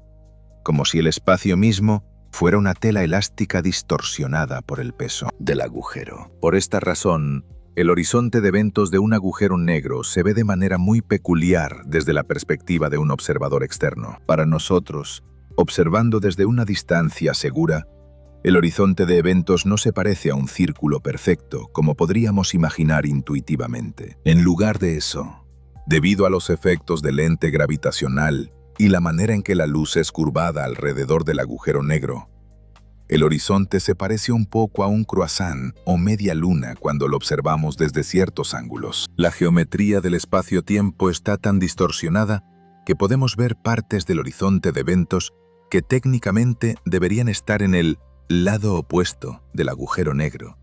S1: como si el espacio mismo fuera una tela elástica distorsionada por el peso del agujero. Por esta razón, el horizonte de eventos de un agujero negro se ve de manera muy peculiar desde la perspectiva de un observador externo. Para nosotros, observando desde una distancia segura, el horizonte de eventos no se parece a un círculo perfecto, como podríamos imaginar intuitivamente. En lugar de eso, debido a los efectos del lente gravitacional y la manera en que la luz es curvada alrededor del agujero negro,
S2: El horizonte se parece un poco a un croissant o media luna cuando lo observamos desde ciertos ángulos. La geometría del espacio-tiempo está tan distorsionada que podemos ver partes del horizonte de eventos que técnicamente deberían estar en el lado opuesto del agujero negro.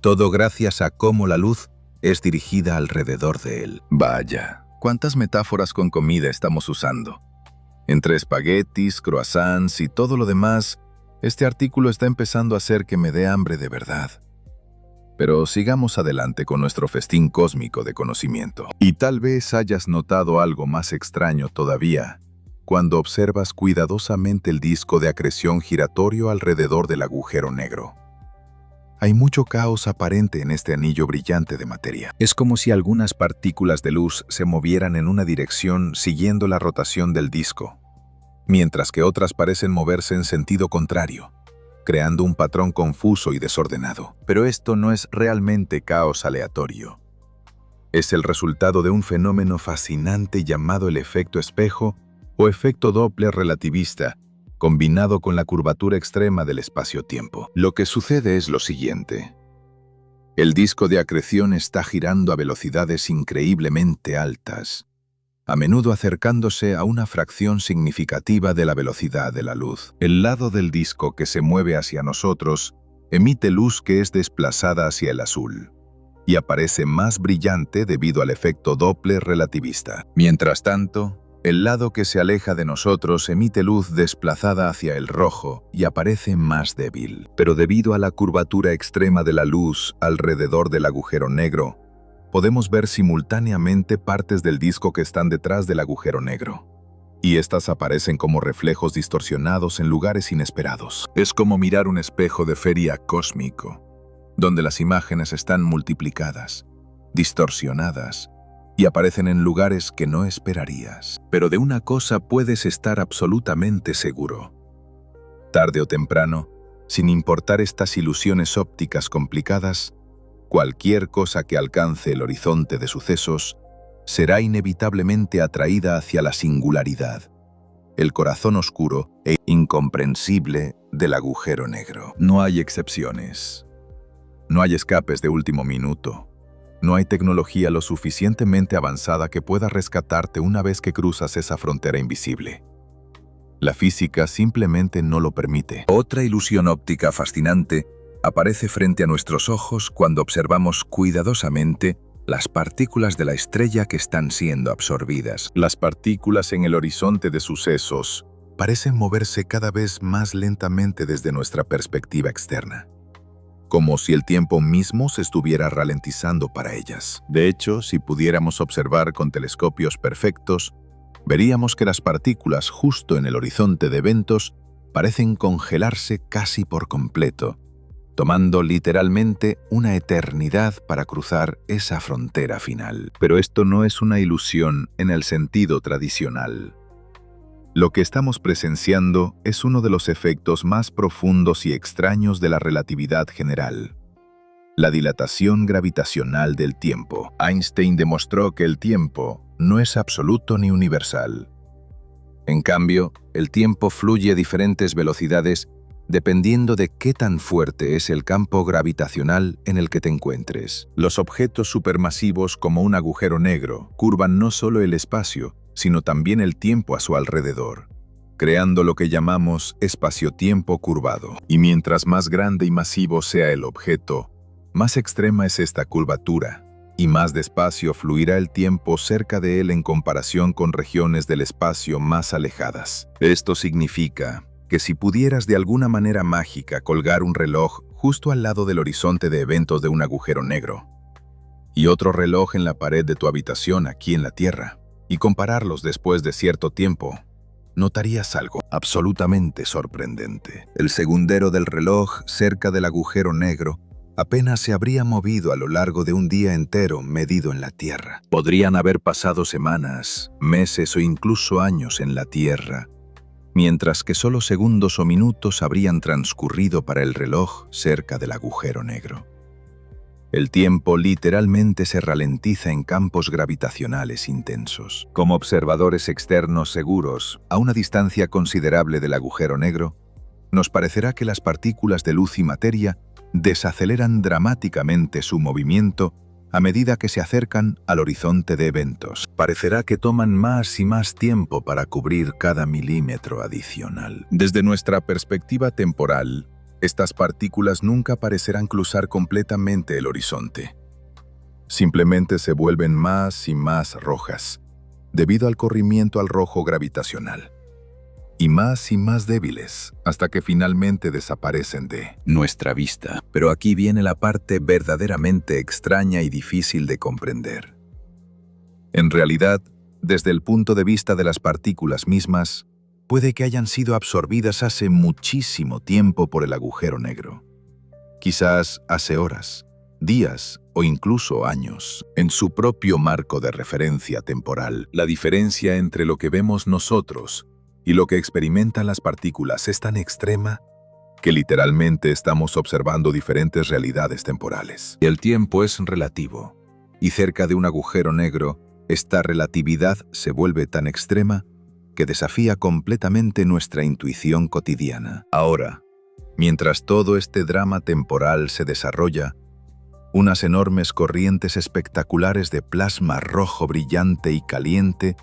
S2: Todo gracias a cómo la luz es dirigida alrededor de él. Vaya, cuántas metáforas con comida estamos usando. Entre espaguetis, croissants y todo lo demás, este artículo está empezando a hacer que me dé hambre de verdad. Pero sigamos adelante con nuestro festín cósmico de conocimiento. Y tal vez hayas notado algo más extraño todavía cuando observas cuidadosamente el disco de acreción giratorio alrededor del agujero negro. Hay mucho caos aparente en este anillo brillante de materia.
S1: Es como si algunas partículas de luz se movieran en una dirección siguiendo la rotación del disco, mientras que otras parecen moverse en sentido contrario, creando un patrón confuso y desordenado. Pero esto no es realmente caos aleatorio. Es el resultado de un fenómeno fascinante llamado el efecto espejo o efecto Doppler relativista, combinado con la curvatura extrema del espacio-tiempo. Lo que sucede es lo siguiente. El disco de acreción está girando a velocidades increíblemente altas, a menudo acercándose a una fracción significativa de la velocidad de la luz. El lado del disco que se mueve hacia nosotros emite luz que es desplazada hacia el azul y aparece más brillante debido al efecto Doppler relativista. Mientras tanto, el lado que se aleja de nosotros emite luz desplazada hacia el rojo y aparece más débil. Pero debido a la curvatura extrema de la luz alrededor del agujero negro, podemos ver simultáneamente partes del disco que están detrás del agujero negro. Y estas aparecen como reflejos distorsionados en lugares inesperados. Es como mirar un espejo de feria cósmico, donde las imágenes están multiplicadas, distorsionadas, y aparecen en lugares que no esperarías. Pero de una cosa puedes estar absolutamente seguro. Tarde o temprano, sin importar estas ilusiones ópticas complicadas, cualquier cosa que alcance el horizonte de sucesos será inevitablemente atraída hacia la singularidad, el corazón oscuro e incomprensible del agujero negro. No hay excepciones. No hay escapes de último minuto. No hay tecnología lo suficientemente avanzada que pueda rescatarte una vez que cruzas esa frontera invisible. La física simplemente no lo permite. Otra ilusión óptica fascinante aparece frente a nuestros ojos cuando observamos cuidadosamente las partículas de la estrella que están siendo absorbidas. Las partículas en el horizonte de sucesos parecen moverse cada vez más lentamente desde nuestra perspectiva externa, como si el tiempo mismo se estuviera ralentizando para ellas. De hecho, si pudiéramos observar con telescopios perfectos, veríamos que las partículas justo en el horizonte de eventos parecen congelarse casi por completo, tomando literalmente una eternidad para cruzar esa frontera final. Pero esto no es una ilusión en el sentido tradicional. Lo que estamos presenciando es uno de los efectos más profundos y extraños de la relatividad general: la dilatación gravitacional del tiempo. Einstein demostró que el tiempo no es absoluto ni universal. En cambio, el tiempo fluye a diferentes velocidades dependiendo de qué tan fuerte es el campo gravitacional en el que te encuentres. Los objetos supermasivos como un agujero negro curvan no solo el espacio, sino también el tiempo a su alrededor, creando lo que llamamos espacio-tiempo curvado. Y mientras más grande y masivo sea el objeto, más extrema es esta curvatura, y más despacio fluirá el tiempo cerca de él en comparación con regiones del espacio más alejadas. Esto significa que si pudieras de alguna manera mágica colgar un reloj justo al lado del horizonte de eventos de un agujero negro, y otro reloj en la pared de tu habitación aquí en la Tierra, y compararlos después de cierto tiempo, notarías algo absolutamente sorprendente. El segundero del reloj cerca del agujero negro apenas se habría movido a lo largo de un día entero medido en la Tierra. Podrían haber pasado semanas, meses o incluso años en la Tierra, mientras que solo segundos o minutos habrían transcurrido para el reloj cerca del agujero negro. El tiempo literalmente se ralentiza en campos gravitacionales intensos. Como observadores externos seguros, a una distancia considerable del agujero negro,
S2: nos parecerá que las partículas de luz y materia desaceleran dramáticamente su movimiento a medida que se acercan al horizonte de eventos.
S1: Parecerá que toman más y más tiempo para cubrir cada milímetro adicional.
S2: Desde nuestra perspectiva temporal, estas partículas nunca parecerán cruzar completamente el horizonte. Simplemente se vuelven más y más rojas, debido al corrimiento al rojo gravitacional, y más débiles, hasta que finalmente desaparecen de nuestra vista.
S1: Pero aquí viene la parte verdaderamente extraña y difícil de comprender.
S2: En realidad, desde el punto de vista de las partículas mismas, puede que hayan sido absorbidas hace muchísimo tiempo por el agujero negro. Quizás hace horas, días o incluso años, en su propio marco de referencia temporal. La diferencia entre lo que vemos nosotros y lo que experimentan las partículas es tan extrema que literalmente estamos observando diferentes realidades temporales.
S1: El tiempo es relativo, y cerca de un agujero negro, esta relatividad se vuelve tan extrema que desafía completamente nuestra intuición cotidiana.
S2: Ahora, mientras todo este drama temporal se desarrolla, unas enormes corrientes espectaculares de plasma rojo brillante y caliente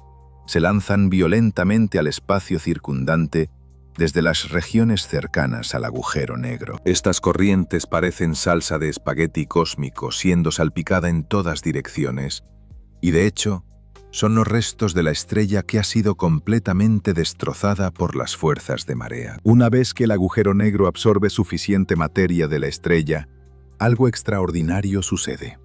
S2: se lanzan violentamente al espacio circundante desde las regiones cercanas al agujero negro.
S1: Estas corrientes parecen salsa de espagueti cósmico siendo salpicada en todas direcciones, y de hecho, son los restos de la estrella que ha sido completamente destrozada por las fuerzas de marea.
S2: Una vez que el agujero negro absorbe suficiente materia de la estrella, algo extraordinario sucede.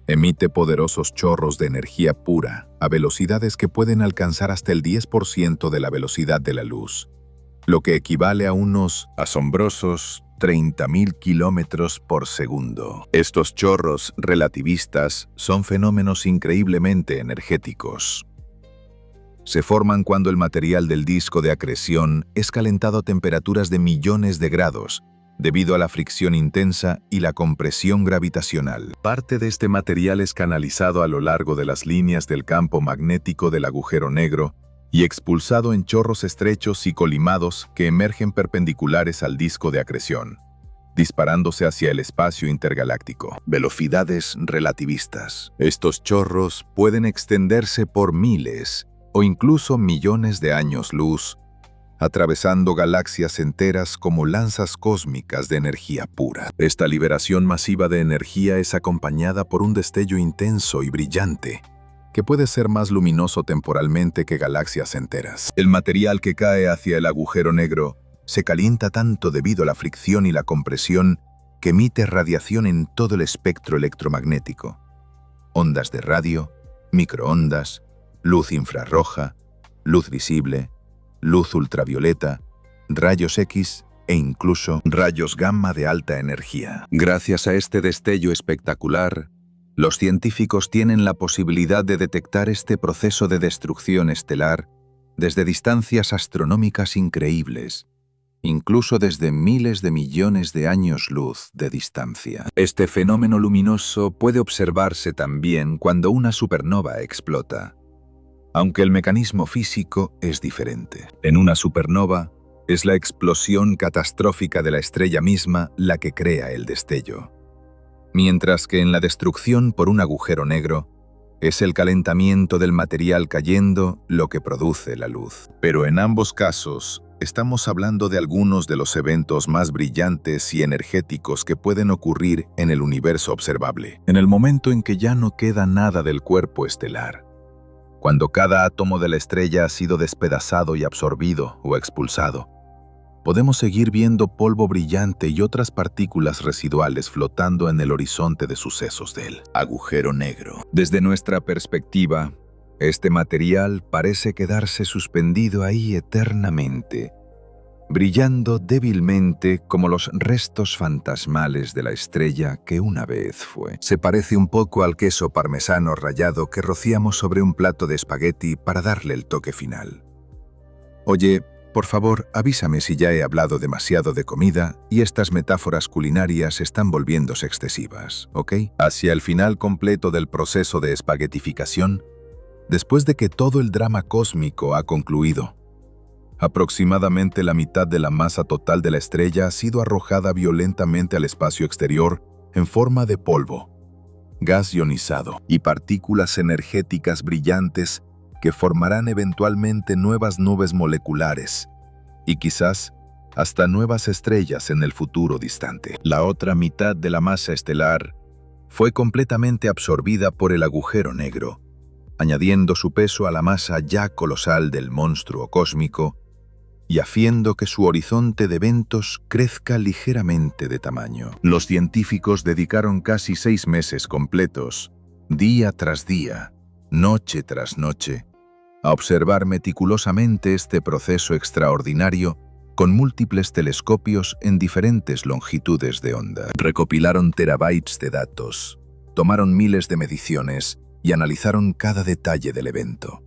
S2: Emite poderosos chorros de energía pura a velocidades que pueden alcanzar hasta el 10% de la velocidad de la luz, lo que equivale a unos asombrosos 30.000 kilómetros por segundo. Estos chorros relativistas son fenómenos increíblemente energéticos. Se forman cuando el material del disco de acreción es calentado a temperaturas de millones de grados, debido a la fricción intensa y la compresión gravitacional. Parte de este material es canalizado a lo largo de las líneas del campo magnético del agujero negro y expulsado en chorros estrechos y colimados que emergen perpendiculares al disco de acreción, disparándose hacia el espacio intergaláctico. Velocidades relativistas. Estos chorros pueden extenderse por miles o incluso millones de años luz, atravesando galaxias enteras como lanzas cósmicas de energía pura. Esta liberación masiva de energía es acompañada por un destello intenso y brillante, que puede ser más luminoso temporalmente que galaxias enteras. El material que cae hacia el agujero negro se calienta tanto debido a la fricción y la compresión que emite radiación en todo el espectro electromagnético. Ondas de radio, microondas, luz infrarroja, luz visible, luz ultravioleta, rayos X e incluso rayos gamma de alta energía.
S1: Gracias a este destello espectacular, los científicos tienen la posibilidad de detectar este proceso de destrucción estelar desde distancias astronómicas increíbles, incluso desde miles de millones de años luz de distancia. Este fenómeno luminoso puede observarse también cuando una supernova explota, aunque el mecanismo físico es diferente. En una supernova, es la explosión catastrófica de la estrella misma la que crea el destello, mientras que en la destrucción por un agujero negro, es el calentamiento del material cayendo lo que produce la luz. Pero en ambos casos, estamos hablando de algunos de los eventos más brillantes y energéticos que pueden ocurrir en el universo observable. En el momento en que ya no queda nada del cuerpo estelar, cuando cada átomo de la estrella ha sido despedazado y absorbido o expulsado, podemos seguir viendo polvo brillante y otras partículas residuales flotando en el horizonte de sucesos del agujero negro. Desde nuestra perspectiva, este material parece quedarse suspendido ahí eternamente, brillando débilmente como los restos fantasmales de la estrella que una vez fue. Se parece un poco al queso parmesano rallado que rociamos sobre un plato de espagueti para darle el toque final. Oye, por favor, avísame si ya he hablado demasiado de comida y estas metáforas culinarias están volviéndose excesivas, ¿ok? Hacia el final completo del proceso de espaguetificación, después de que todo el drama cósmico ha concluido,
S2: Aproximadamente la mitad de la masa total de la estrella ha sido arrojada violentamente al espacio exterior en forma de polvo, gas ionizado y partículas energéticas brillantes que formarán eventualmente nuevas nubes moleculares y quizás hasta nuevas estrellas en el futuro distante. La otra mitad de la masa estelar fue completamente absorbida por el agujero negro, añadiendo su peso a la masa ya colosal del monstruo cósmico y haciendo que su horizonte de eventos crezca ligeramente de tamaño. Los científicos dedicaron casi 6 meses completos, día tras día, noche tras noche, a observar meticulosamente este proceso extraordinario con múltiples telescopios en diferentes longitudes de onda. Recopilaron terabytes de datos, tomaron miles de mediciones y analizaron cada detalle del evento.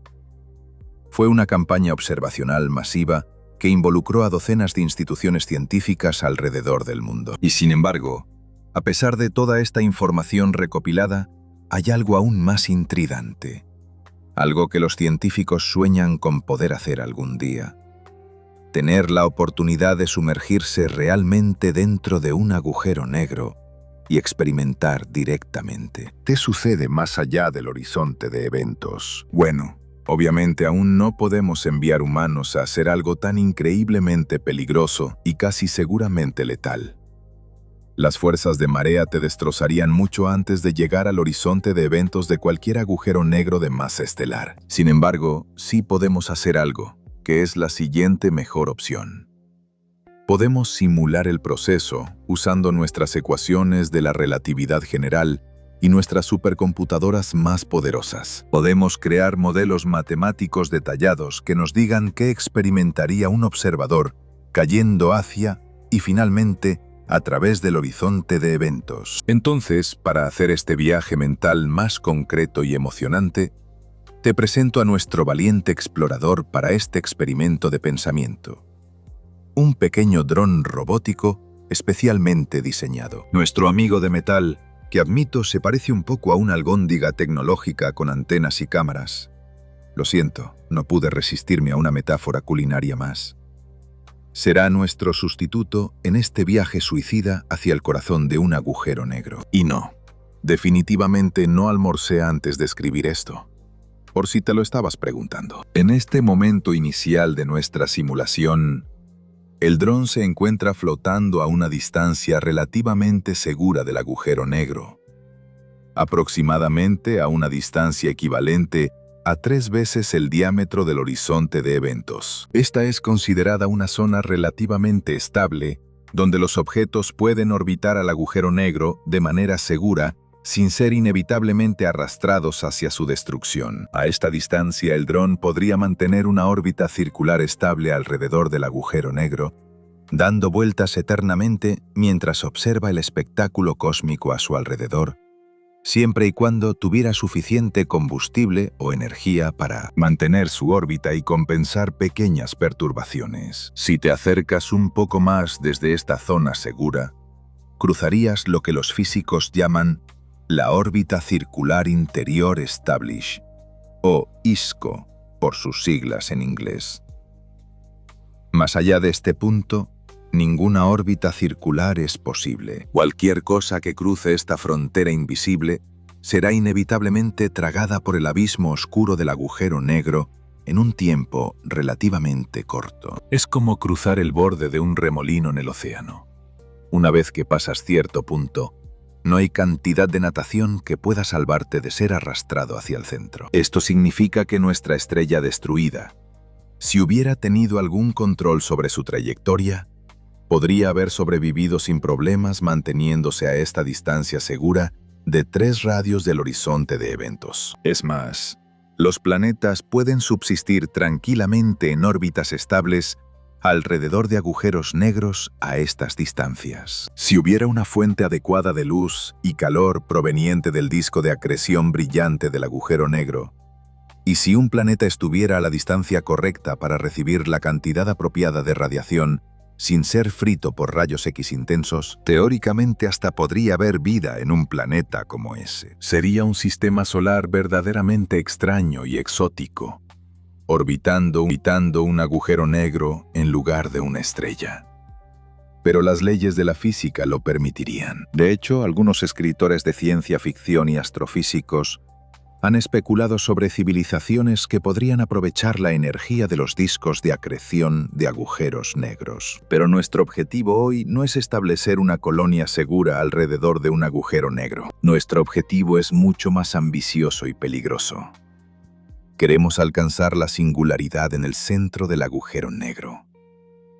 S2: Fue una campaña observacional masiva que involucró a docenas de instituciones científicas alrededor del mundo. Y sin embargo, a pesar de toda esta información recopilada, hay algo aún más intrigante. Algo que los científicos sueñan con poder hacer algún día. Tener la oportunidad de sumergirse realmente dentro de un agujero negro y experimentar directamente. ¿Qué sucede más allá del horizonte de eventos? Bueno, obviamente aún no podemos enviar humanos a hacer algo tan increíblemente peligroso y casi seguramente letal. Las fuerzas de marea te destrozarían mucho antes de llegar al horizonte de eventos de cualquier agujero negro de masa estelar. Sin embargo, sí podemos hacer algo, que es la siguiente mejor opción. Podemos simular el proceso usando nuestras ecuaciones de la relatividad general y nuestras supercomputadoras más poderosas. Podemos crear modelos matemáticos detallados que nos digan qué experimentaría un observador cayendo hacia y finalmente a través del horizonte de eventos. Entonces, para hacer este viaje mental más concreto y emocionante, te presento a nuestro valiente explorador para este experimento de pensamiento. Un pequeño dron robótico especialmente diseñado. Nuestro amigo de metal, que admito se parece un poco a una algóndiga tecnológica con antenas y cámaras. Lo siento, no pude resistirme a una metáfora culinaria más. Será nuestro sustituto en este viaje suicida hacia el corazón de un agujero negro. Y no, definitivamente no almorcé antes de escribir esto. Por si te lo estabas preguntando. En este momento inicial de nuestra simulación, el dron se encuentra flotando a una distancia relativamente segura del agujero negro, aproximadamente a una distancia equivalente a 3 veces el diámetro del horizonte de eventos. Esta es considerada una zona relativamente estable, donde los objetos pueden orbitar al agujero negro de manera segura, sin ser inevitablemente arrastrados hacia su destrucción. A esta distancia, el dron podría mantener una órbita circular estable alrededor del agujero negro, dando vueltas eternamente mientras observa el espectáculo cósmico a su alrededor, siempre y cuando tuviera suficiente combustible o energía para mantener su órbita y compensar pequeñas perturbaciones. Si te acercas un poco más desde esta zona segura, cruzarías lo que los físicos llaman la órbita circular interior established, o ISCO, por sus siglas en inglés. Más allá de este punto, ninguna órbita circular es posible. Cualquier cosa que cruce esta frontera invisible será inevitablemente tragada por el abismo oscuro del agujero negro en un tiempo relativamente corto. Es como cruzar el borde de un remolino en el océano. Una vez que pasas cierto punto, no hay cantidad de natación que pueda salvarte de ser arrastrado hacia el centro. Esto significa que nuestra estrella destruida, si hubiera tenido algún control sobre su trayectoria, podría haber sobrevivido sin problemas manteniéndose a esta distancia segura de 3 radios del horizonte de eventos. Es más, los planetas pueden subsistir tranquilamente en órbitas estables alrededor de agujeros negros a estas distancias. Si hubiera una fuente adecuada de luz y calor proveniente del disco de acreción brillante del agujero negro, y si un planeta estuviera a la distancia correcta para recibir la cantidad apropiada de radiación, sin ser frito por rayos X intensos, teóricamente hasta podría haber vida en un planeta como ese. Sería un sistema solar verdaderamente extraño y exótico. orbitando un agujero negro en lugar de una estrella. Pero las leyes de la física lo permitirían.
S1: De hecho, algunos escritores de ciencia ficción y astrofísicos han especulado sobre civilizaciones que podrían aprovechar la energía de los discos de acreción de agujeros negros. Pero nuestro objetivo hoy no es establecer una colonia segura alrededor de un agujero negro. Nuestro objetivo es mucho más ambicioso y peligroso. Queremos alcanzar la singularidad en el centro del agujero negro.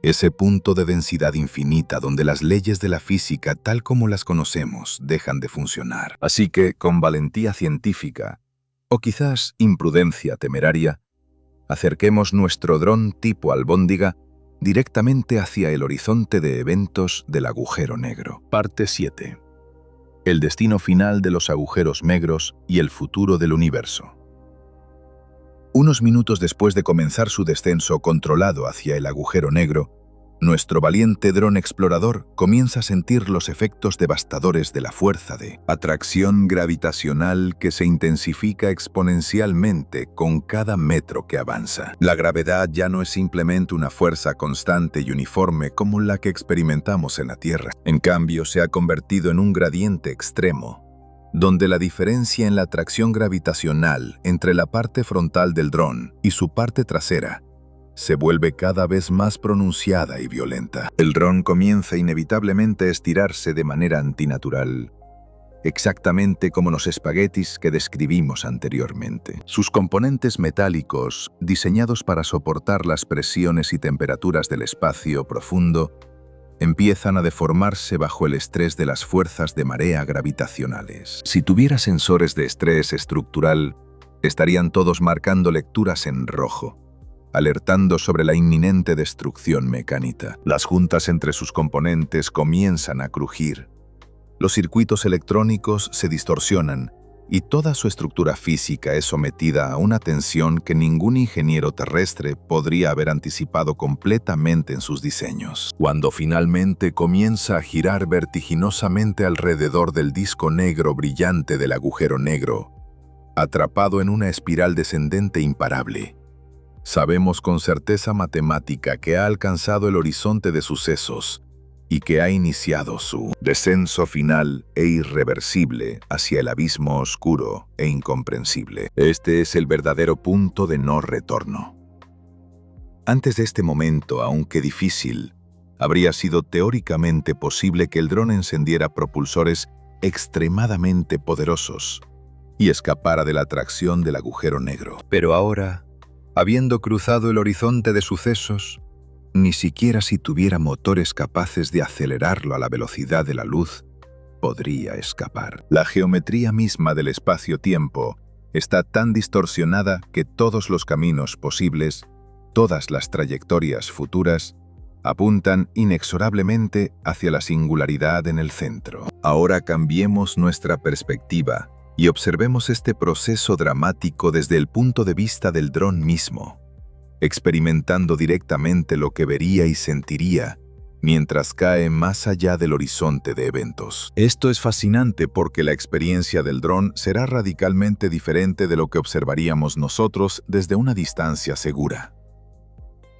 S1: Ese punto de densidad infinita donde las leyes de la física tal como las conocemos dejan de funcionar. Así que, con valentía científica, o quizás imprudencia temeraria, acerquemos nuestro dron tipo albóndiga directamente hacia el horizonte de eventos del agujero negro. Parte 7. El destino final de los agujeros negros y el futuro del universo. Unos minutos después de comenzar su descenso controlado hacia el agujero negro, nuestro valiente dron explorador comienza a sentir los efectos devastadores de la fuerza de atracción gravitacional que se intensifica exponencialmente con cada metro que avanza. La gravedad ya no es simplemente una fuerza constante y uniforme como la que experimentamos en la Tierra. En cambio, se ha convertido en un gradiente extremo, donde la diferencia en la atracción gravitacional entre la parte frontal del dron y su parte trasera se vuelve cada vez más pronunciada y violenta. El dron comienza inevitablemente a estirarse de manera antinatural, exactamente como los espaguetis que describimos anteriormente. Sus componentes metálicos, diseñados para soportar las presiones y temperaturas del espacio profundo, empiezan a deformarse bajo el estrés de las fuerzas de marea gravitacionales. Si tuviera sensores de estrés estructural, estarían todos marcando lecturas en rojo, alertando sobre la inminente destrucción mecánica. Las juntas entre sus componentes comienzan a crujir. Los circuitos electrónicos se distorsionan y toda su estructura física es sometida a una tensión que ningún ingeniero terrestre podría haber anticipado completamente en sus diseños. Cuando finalmente comienza a girar vertiginosamente alrededor del disco negro brillante del agujero negro, atrapado en una espiral descendente imparable, sabemos con certeza matemática que ha alcanzado el horizonte de sucesos y que ha iniciado su descenso final e irreversible hacia el abismo oscuro e incomprensible. Este es el verdadero punto de no retorno. Antes de este momento, aunque difícil, habría sido teóricamente posible que el dron encendiera propulsores extremadamente poderosos y escapara de la atracción del agujero negro. Pero ahora, habiendo cruzado el horizonte de sucesos, ni siquiera si tuviera motores capaces de acelerarlo a la velocidad de la luz, podría escapar. La geometría misma del espacio-tiempo está tan distorsionada que todos los caminos posibles, todas las trayectorias futuras, apuntan inexorablemente hacia la singularidad en el centro. Ahora cambiemos nuestra perspectiva y observemos este proceso dramático desde el punto de vista del dron mismo, experimentando directamente lo que vería y sentiría mientras cae más allá del horizonte de eventos. Esto es fascinante porque la experiencia del dron será radicalmente diferente de lo que observaríamos nosotros desde una distancia segura.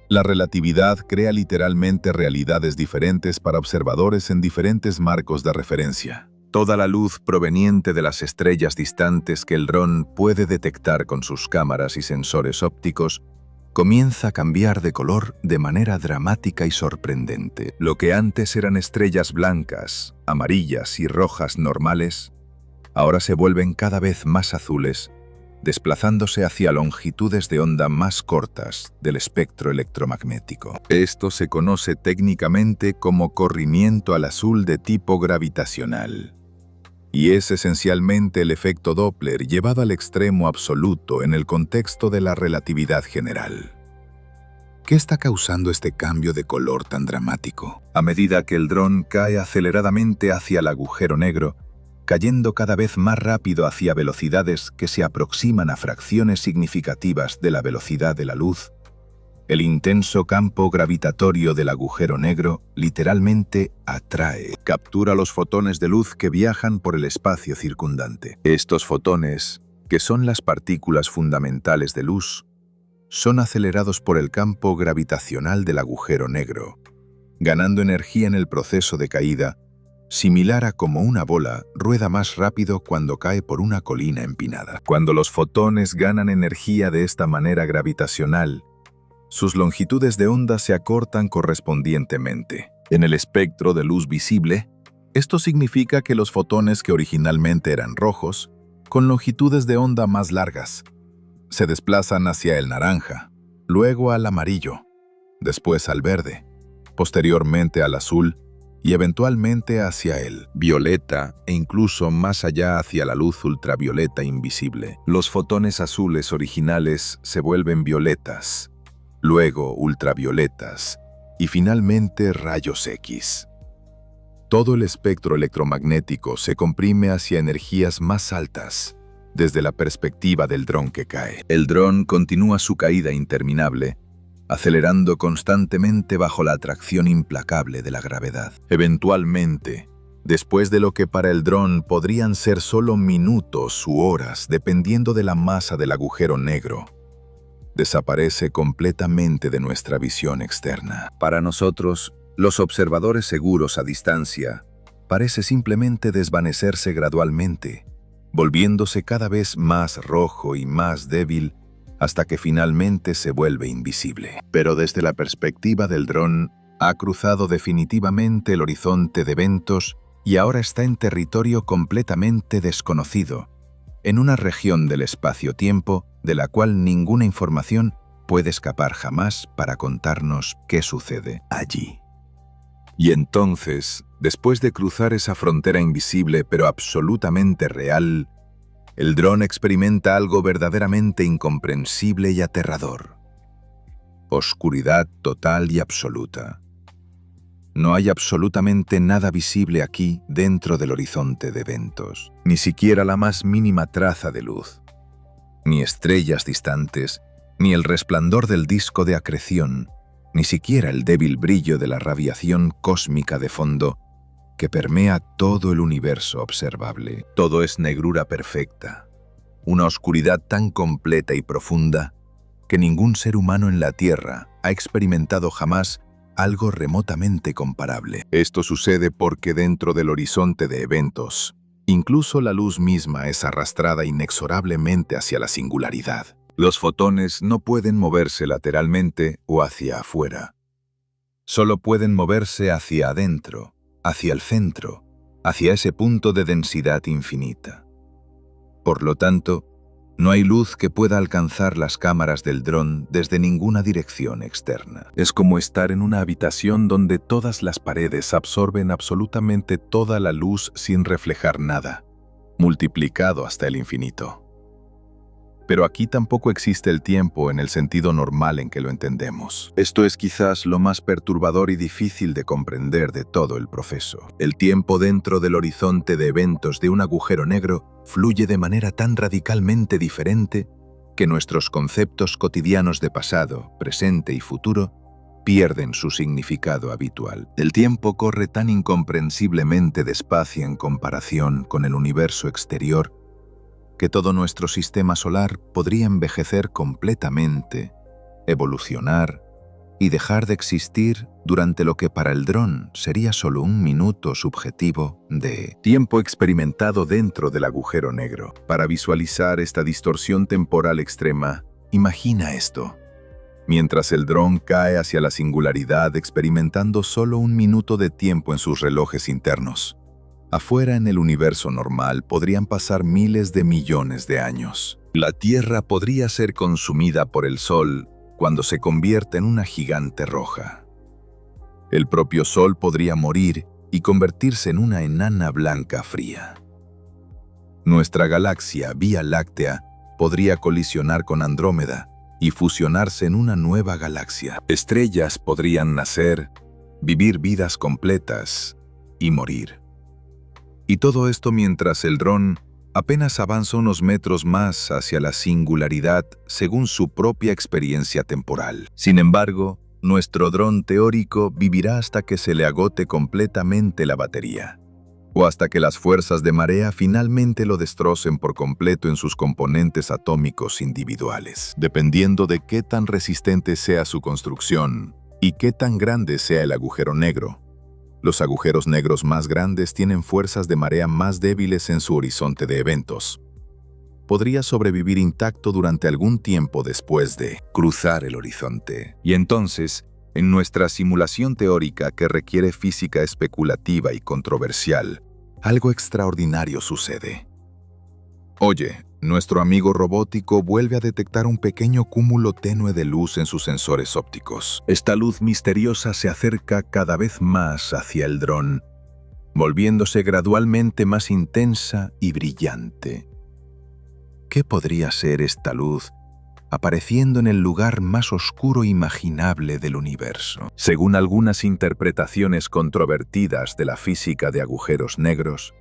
S1: La relatividad crea literalmente realidades diferentes para observadores en diferentes marcos de referencia. Toda la luz proveniente de las estrellas distantes que el dron puede detectar con sus cámaras y sensores ópticos comienza a cambiar de color de manera dramática y sorprendente. Lo que antes eran estrellas blancas, amarillas y rojas normales, ahora se vuelven cada vez más azules, desplazándose hacia longitudes de onda más cortas del espectro electromagnético. Esto se conoce técnicamente como corrimiento al azul de tipo gravitacional, y es esencialmente el efecto Doppler llevado al extremo absoluto en el contexto de la relatividad general. ¿Qué está causando este cambio de color tan dramático? A medida que el dron cae aceleradamente hacia el agujero negro, cayendo cada vez más rápido hacia velocidades que se aproximan a fracciones significativas de la velocidad de la luz, el intenso campo gravitatorio del agujero negro literalmente atrae, captura los fotones de luz que viajan por el espacio circundante. Estos fotones, que son las partículas fundamentales de luz,
S2: son acelerados por el campo gravitacional del agujero negro, ganando energía en el proceso de caída, similar a como una bola rueda más rápido cuando cae por una colina empinada. Cuando los fotones ganan energía de esta manera gravitacional, sus longitudes de onda se acortan correspondientemente. En el espectro de luz visible, esto significa que los fotones que originalmente eran rojos, con longitudes de onda más largas, se desplazan hacia el naranja, luego al amarillo, después al verde, posteriormente al azul y eventualmente hacia el violeta e incluso más allá hacia la luz ultravioleta invisible. Los fotones azules originales se vuelven violetas, luego ultravioletas y finalmente rayos X. Todo el espectro electromagnético se comprime hacia energías más altas desde la perspectiva del dron que cae. El dron continúa su caída interminable, acelerando constantemente bajo la atracción implacable de la gravedad. Eventualmente, después de lo que para el dron podrían ser solo minutos u horas dependiendo de la masa del agujero negro, desaparece completamente de nuestra visión externa. Para nosotros, los observadores seguros a distancia, parece simplemente desvanecerse gradualmente, volviéndose cada vez más rojo y más débil hasta que finalmente se vuelve invisible. Pero desde la perspectiva del dron, ha cruzado definitivamente el horizonte de eventos y ahora está en territorio completamente desconocido, en una región del espacio-tiempo de la cual ninguna información puede escapar jamás para contarnos qué sucede allí. Y entonces, después de cruzar esa frontera invisible pero absolutamente real, el dron experimenta algo verdaderamente incomprensible y aterrador. Oscuridad total y absoluta. No hay absolutamente nada visible aquí dentro del horizonte de eventos, ni siquiera la más mínima traza de luz, ni estrellas distantes, ni el resplandor del disco de acreción, ni siquiera el débil brillo de la radiación cósmica de fondo que permea todo el universo observable. Todo es negrura perfecta, una oscuridad tan completa y profunda que ningún ser humano en la Tierra ha experimentado jamás algo remotamente comparable. Esto sucede porque dentro del horizonte de eventos, incluso la luz misma es arrastrada inexorablemente hacia la singularidad. Los fotones no pueden moverse lateralmente o hacia afuera. Solo pueden moverse hacia adentro, hacia el centro, hacia ese punto de densidad infinita. Por lo tanto, no hay luz que pueda alcanzar las cámaras del dron desde ninguna dirección externa. Es como estar en una habitación donde todas las paredes absorben absolutamente toda la luz sin reflejar nada, multiplicado hasta el infinito. Pero aquí tampoco existe el tiempo en el sentido normal en que lo entendemos. Esto es quizás lo más perturbador y difícil de comprender de todo el proceso. El tiempo dentro del horizonte de eventos de un agujero negro fluye de manera tan radicalmente diferente que nuestros conceptos cotidianos de pasado, presente y futuro pierden su significado habitual. El tiempo corre tan incomprensiblemente despacio en comparación con el universo exterior que todo nuestro sistema solar podría envejecer completamente, evolucionar y dejar de existir durante lo que para el dron sería solo un minuto subjetivo de tiempo experimentado dentro del agujero negro. Para visualizar esta distorsión temporal extrema, imagina esto. Mientras el dron cae hacia la singularidad experimentando solo un minuto de tiempo en sus relojes internos, afuera en el universo normal podrían pasar miles de millones de años. La Tierra podría ser consumida por el Sol cuando se convierta en una gigante roja. El propio Sol podría morir y convertirse en una enana blanca fría. Nuestra galaxia Vía Láctea podría colisionar con Andrómeda y fusionarse en una nueva galaxia. Estrellas podrían nacer, vivir vidas completas y morir. Y todo esto mientras el dron apenas avanza unos metros más hacia la singularidad según su propia experiencia temporal. Sin embargo, nuestro dron teórico vivirá hasta que se le agote completamente la batería. o hasta que las fuerzas de marea finalmente lo destrocen por completo en sus componentes atómicos individuales. Dependiendo de qué tan resistente sea su construcción y qué tan grande sea el agujero negro, los agujeros negros más grandes tienen fuerzas de marea más débiles en su horizonte de eventos. Podría sobrevivir intacto durante algún tiempo después de cruzar el horizonte. Y entonces, en nuestra simulación teórica que requiere física especulativa y controversial, algo extraordinario sucede. Oye, nuestro amigo robótico vuelve a detectar un pequeño cúmulo tenue de luz en sus sensores ópticos. Esta luz misteriosa se acerca cada vez más hacia el dron, volviéndose gradualmente más intensa y brillante. ¿Qué podría ser esta luz apareciendo en el lugar más oscuro imaginable del universo? Según algunas interpretaciones controvertidas de la física de agujeros negros,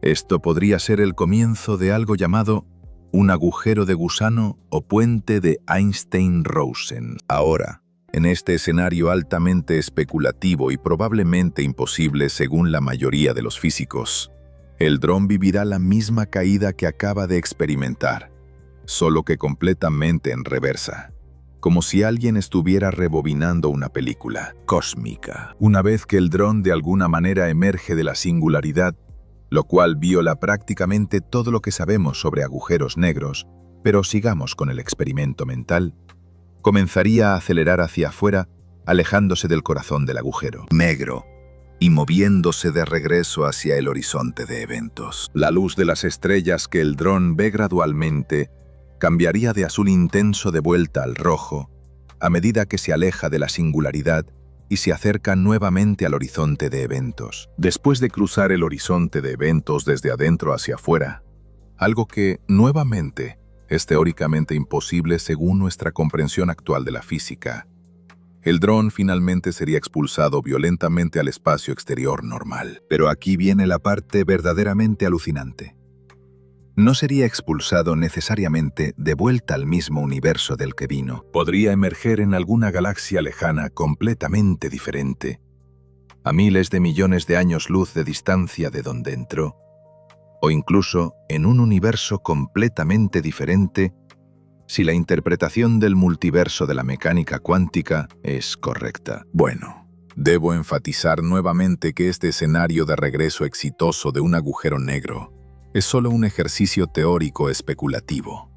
S2: esto podría ser el comienzo de algo llamado un agujero de gusano o puente de Einstein-Rosen. Ahora, en este escenario altamente especulativo y probablemente imposible según la mayoría de los físicos, el dron vivirá la misma caída que acaba de experimentar, solo que completamente en reversa, como si alguien estuviera rebobinando una película cósmica. Una vez que el dron de alguna manera emerge de la singularidad, lo cual viola prácticamente todo lo que sabemos sobre agujeros negros, pero sigamos con el experimento mental, comenzaría a acelerar hacia afuera, alejándose del corazón del agujero negro y moviéndose de regreso hacia el horizonte de eventos. La luz de las estrellas que el dron ve gradualmente cambiaría de azul intenso de vuelta al rojo a medida que se aleja de la singularidad y se acerca nuevamente al horizonte de eventos. Después de cruzar el horizonte de eventos desde adentro hacia afuera, algo que, nuevamente, es teóricamente imposible según nuestra comprensión actual de la física, el dron finalmente sería expulsado violentamente al espacio exterior normal. Pero aquí viene la parte verdaderamente alucinante. No sería expulsado necesariamente de vuelta al mismo universo del que vino. Podría emerger en alguna galaxia lejana completamente diferente, a miles de millones de años luz de distancia de donde entró, o incluso en un universo completamente diferente si la interpretación del multiverso de la mecánica cuántica es correcta. Bueno, debo enfatizar nuevamente que este escenario de regreso exitoso de un agujero negro es solo un ejercicio teórico especulativo.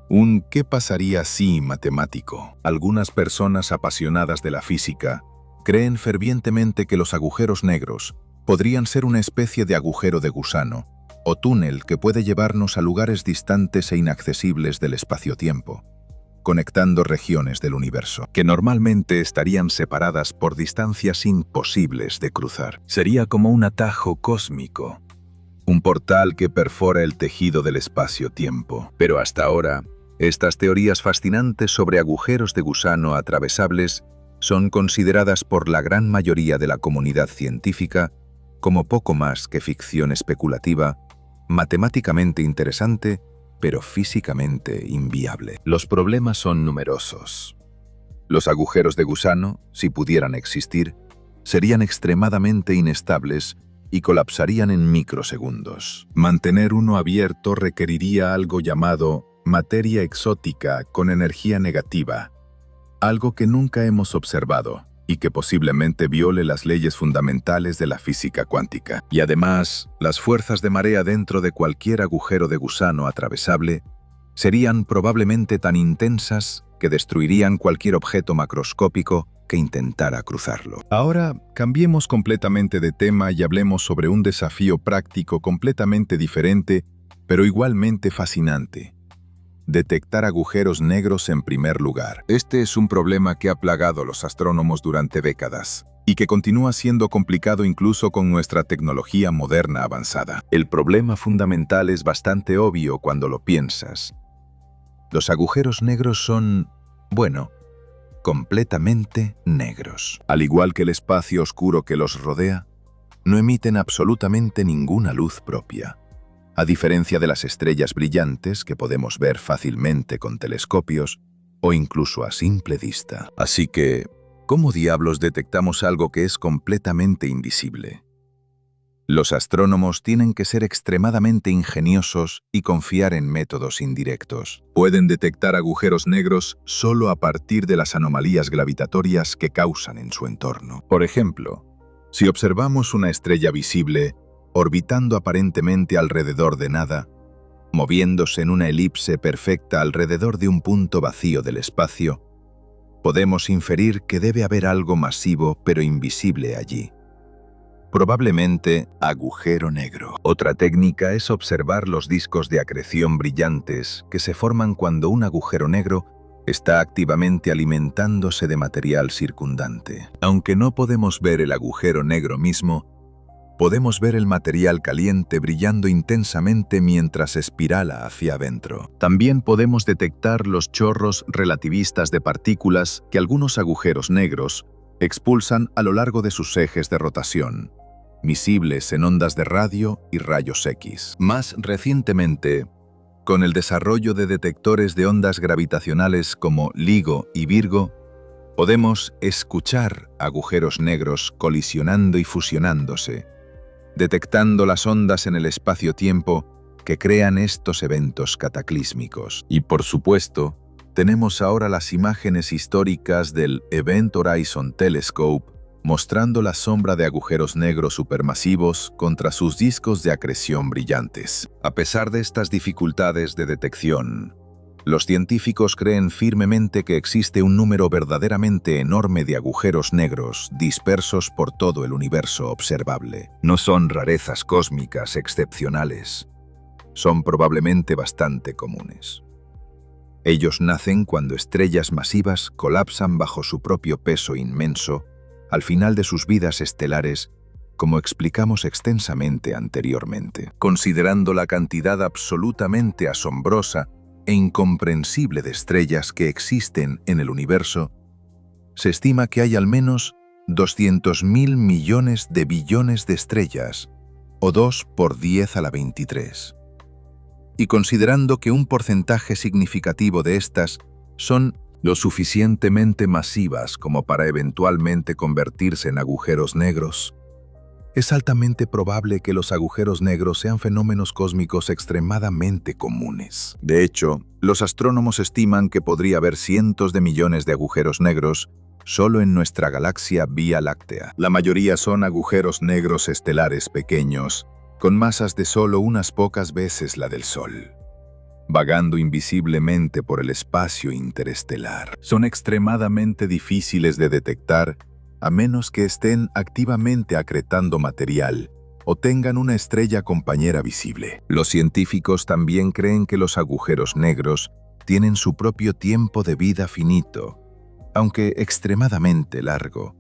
S2: Un ¿qué pasaría si matemático? Algunas personas apasionadas de la física creen fervientemente que los agujeros negros podrían ser una especie de agujero de gusano o túnel que puede llevarnos a lugares distantes e inaccesibles del espacio-tiempo, conectando regiones del universo, que normalmente estarían separadas por distancias imposibles de cruzar. Sería como un atajo cósmico, un portal que perfora el tejido del espacio-tiempo. Pero hasta ahora, estas teorías fascinantes sobre agujeros de gusano atravesables son consideradas por la gran mayoría de la comunidad científica como poco más que ficción especulativa, matemáticamente interesante, pero físicamente inviable. Los problemas son numerosos. Los agujeros de gusano, si pudieran existir, serían extremadamente inestables y colapsarían en microsegundos. Mantener uno abierto requeriría algo llamado materia exótica con energía negativa, algo que nunca hemos observado y que posiblemente viole las leyes fundamentales de la física cuántica. Y además, las fuerzas de marea dentro de cualquier agujero de gusano atravesable serían probablemente tan intensas que destruirían cualquier objeto macroscópico que intentara cruzarlo. Ahora, cambiemos completamente de tema y hablemos sobre un desafío práctico completamente diferente, pero igualmente fascinante. Detectar agujeros negros en primer lugar. Este es un problema que ha plagado a los astrónomos durante décadas y que continúa siendo complicado incluso con nuestra tecnología moderna avanzada. El problema fundamental es bastante obvio cuando lo piensas. Los agujeros negros son, bueno, completamente negros. Al igual que el espacio oscuro que los rodea, no emiten absolutamente ninguna luz propia. A diferencia de las estrellas brillantes que podemos ver fácilmente con telescopios o incluso a simple vista. Así que, ¿cómo diablos detectamos algo que es completamente invisible?
S1: Los astrónomos tienen que ser extremadamente ingeniosos y confiar en métodos indirectos. Pueden detectar agujeros negros solo a partir de las anomalías gravitatorias que causan en su entorno. Por ejemplo, si observamos una estrella visible orbitando aparentemente alrededor de nada, moviéndose en una elipse perfecta alrededor de un punto vacío del espacio, podemos inferir que debe haber algo masivo pero invisible allí. Probablemente agujero negro. Otra técnica es observar los discos de acreción brillantes que se forman cuando un agujero negro está activamente alimentándose de material circundante. Aunque no podemos ver el agujero negro mismo, podemos ver el material caliente brillando intensamente mientras espirala hacia adentro. También podemos detectar los chorros relativistas de partículas que algunos agujeros negros expulsan a lo largo de sus ejes de rotación, visibles en ondas de radio y rayos X. Más recientemente, con el desarrollo de detectores de ondas gravitacionales como LIGO y Virgo, podemos escuchar agujeros negros colisionando y fusionándose, detectando las ondas en el espacio-tiempo que crean estos eventos cataclísmicos. Y por supuesto, tenemos ahora las imágenes históricas del Event Horizon Telescope mostrando la sombra de agujeros negros supermasivos contra sus discos de acreción brillantes. A pesar de estas dificultades de detección, los científicos creen firmemente que existe un número verdaderamente enorme de agujeros negros dispersos por todo el universo observable. No son rarezas cósmicas excepcionales, son probablemente bastante comunes. Ellos nacen cuando estrellas masivas colapsan bajo su propio peso inmenso al final de sus vidas estelares, como explicamos extensamente anteriormente. Considerando la cantidad absolutamente asombrosa e incomprensible de estrellas que existen en el universo, se estima que hay al menos 200.000 millones de billones de estrellas, o 2 por 10 a la 23. Y considerando que un porcentaje significativo de estas son lo suficientemente masivas como para eventualmente convertirse en agujeros negros, es altamente probable que los agujeros negros sean fenómenos cósmicos extremadamente comunes. De hecho, los astrónomos estiman que podría haber cientos de millones de agujeros negros solo en nuestra galaxia Vía Láctea. La mayoría son agujeros negros estelares pequeños, con masas de solo unas pocas veces la del Sol, vagando invisiblemente por el espacio interestelar. Son extremadamente difíciles de detectar a menos que estén activamente acretando material o tengan una estrella compañera visible. Los científicos también creen que los agujeros negros tienen su propio tiempo de vida finito, aunque extremadamente largo,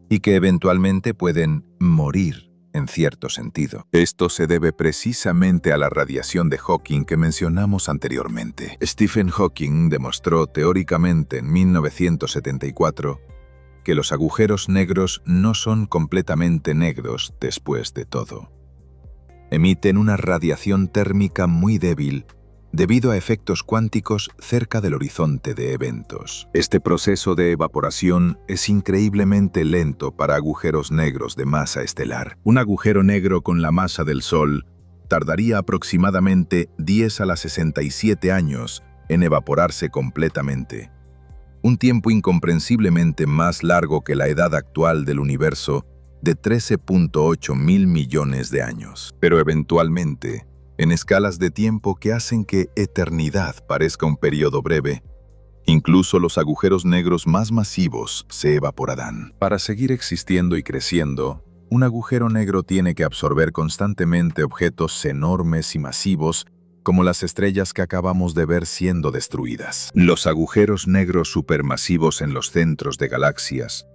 S1: y que eventualmente pueden morir en cierto sentido. Esto se debe precisamente a la radiación de Hawking que mencionamos anteriormente. Stephen Hawking demostró teóricamente en 1974 que los agujeros negros no son completamente negros después de todo. Emiten una radiación térmica muy débil debido a efectos cuánticos cerca del horizonte de eventos. Este proceso de evaporación es increíblemente lento para agujeros negros de masa estelar. Un agujero negro con la masa del Sol tardaría aproximadamente 10 a la 67 años en evaporarse completamente, un tiempo incomprensiblemente más largo que la edad actual del universo de 13.8 mil millones de años. Pero eventualmente, en escalas de tiempo que hacen que eternidad parezca un periodo breve, incluso los agujeros negros más masivos se evaporarán. Para seguir existiendo y creciendo, un agujero negro tiene que absorber constantemente objetos enormes y masivos como las estrellas que acabamos de ver siendo destruidas. Los agujeros negros supermasivos en los centros de galaxias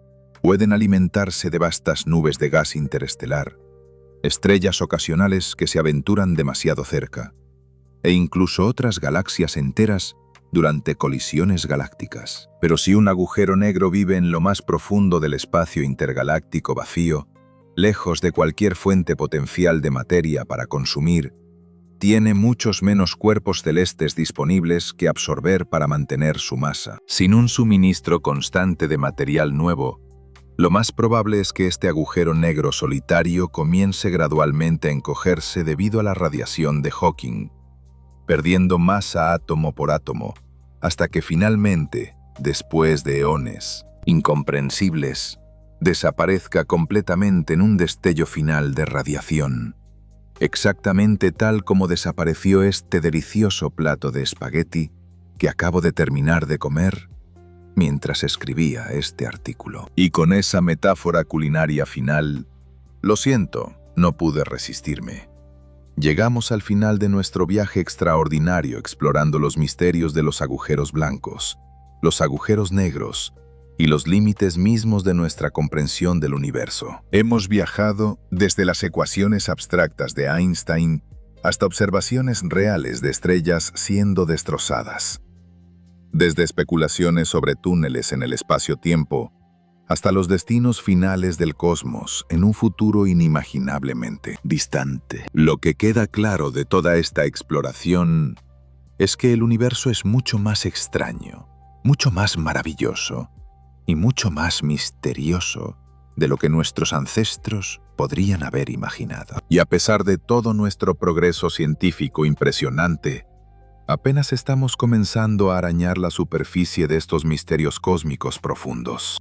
S1: pueden alimentarse de vastas nubes de gas interestelar, estrellas ocasionales que se aventuran demasiado cerca, e incluso otras galaxias enteras durante colisiones galácticas. Pero si un agujero negro vive en lo más profundo del espacio intergaláctico vacío, lejos de cualquier fuente potencial de materia para consumir, tiene muchos menos cuerpos celestes disponibles que absorber para mantener su masa. Sin un suministro constante de material nuevo,
S2: Lo más probable es que este agujero negro solitario comience gradualmente a encogerse debido a la radiación de Hawking, perdiendo masa átomo por átomo, hasta que finalmente, después de eones incomprensibles, desaparezca completamente en un destello final de radiación, exactamente tal como desapareció este delicioso plato de espagueti que acabo de terminar de comer mientras escribía este artículo. Y con esa metáfora culinaria final, lo siento, no pude resistirme. Llegamos al final de nuestro viaje extraordinario explorando los misterios de los agujeros blancos, los agujeros negros y los límites mismos de nuestra comprensión del universo. Hemos viajado desde las ecuaciones abstractas de Einstein hasta observaciones reales de estrellas siendo destrozadas. Desde especulaciones sobre túneles en el espacio-tiempo hasta los destinos finales del cosmos en un futuro inimaginablemente distante. Lo que queda claro de toda esta exploración es que el universo es mucho más extraño, mucho más maravilloso y mucho más misterioso de lo que nuestros ancestros podrían haber imaginado. Y a pesar de todo nuestro progreso científico impresionante, apenas estamos comenzando a arañar la superficie de estos misterios cósmicos profundos.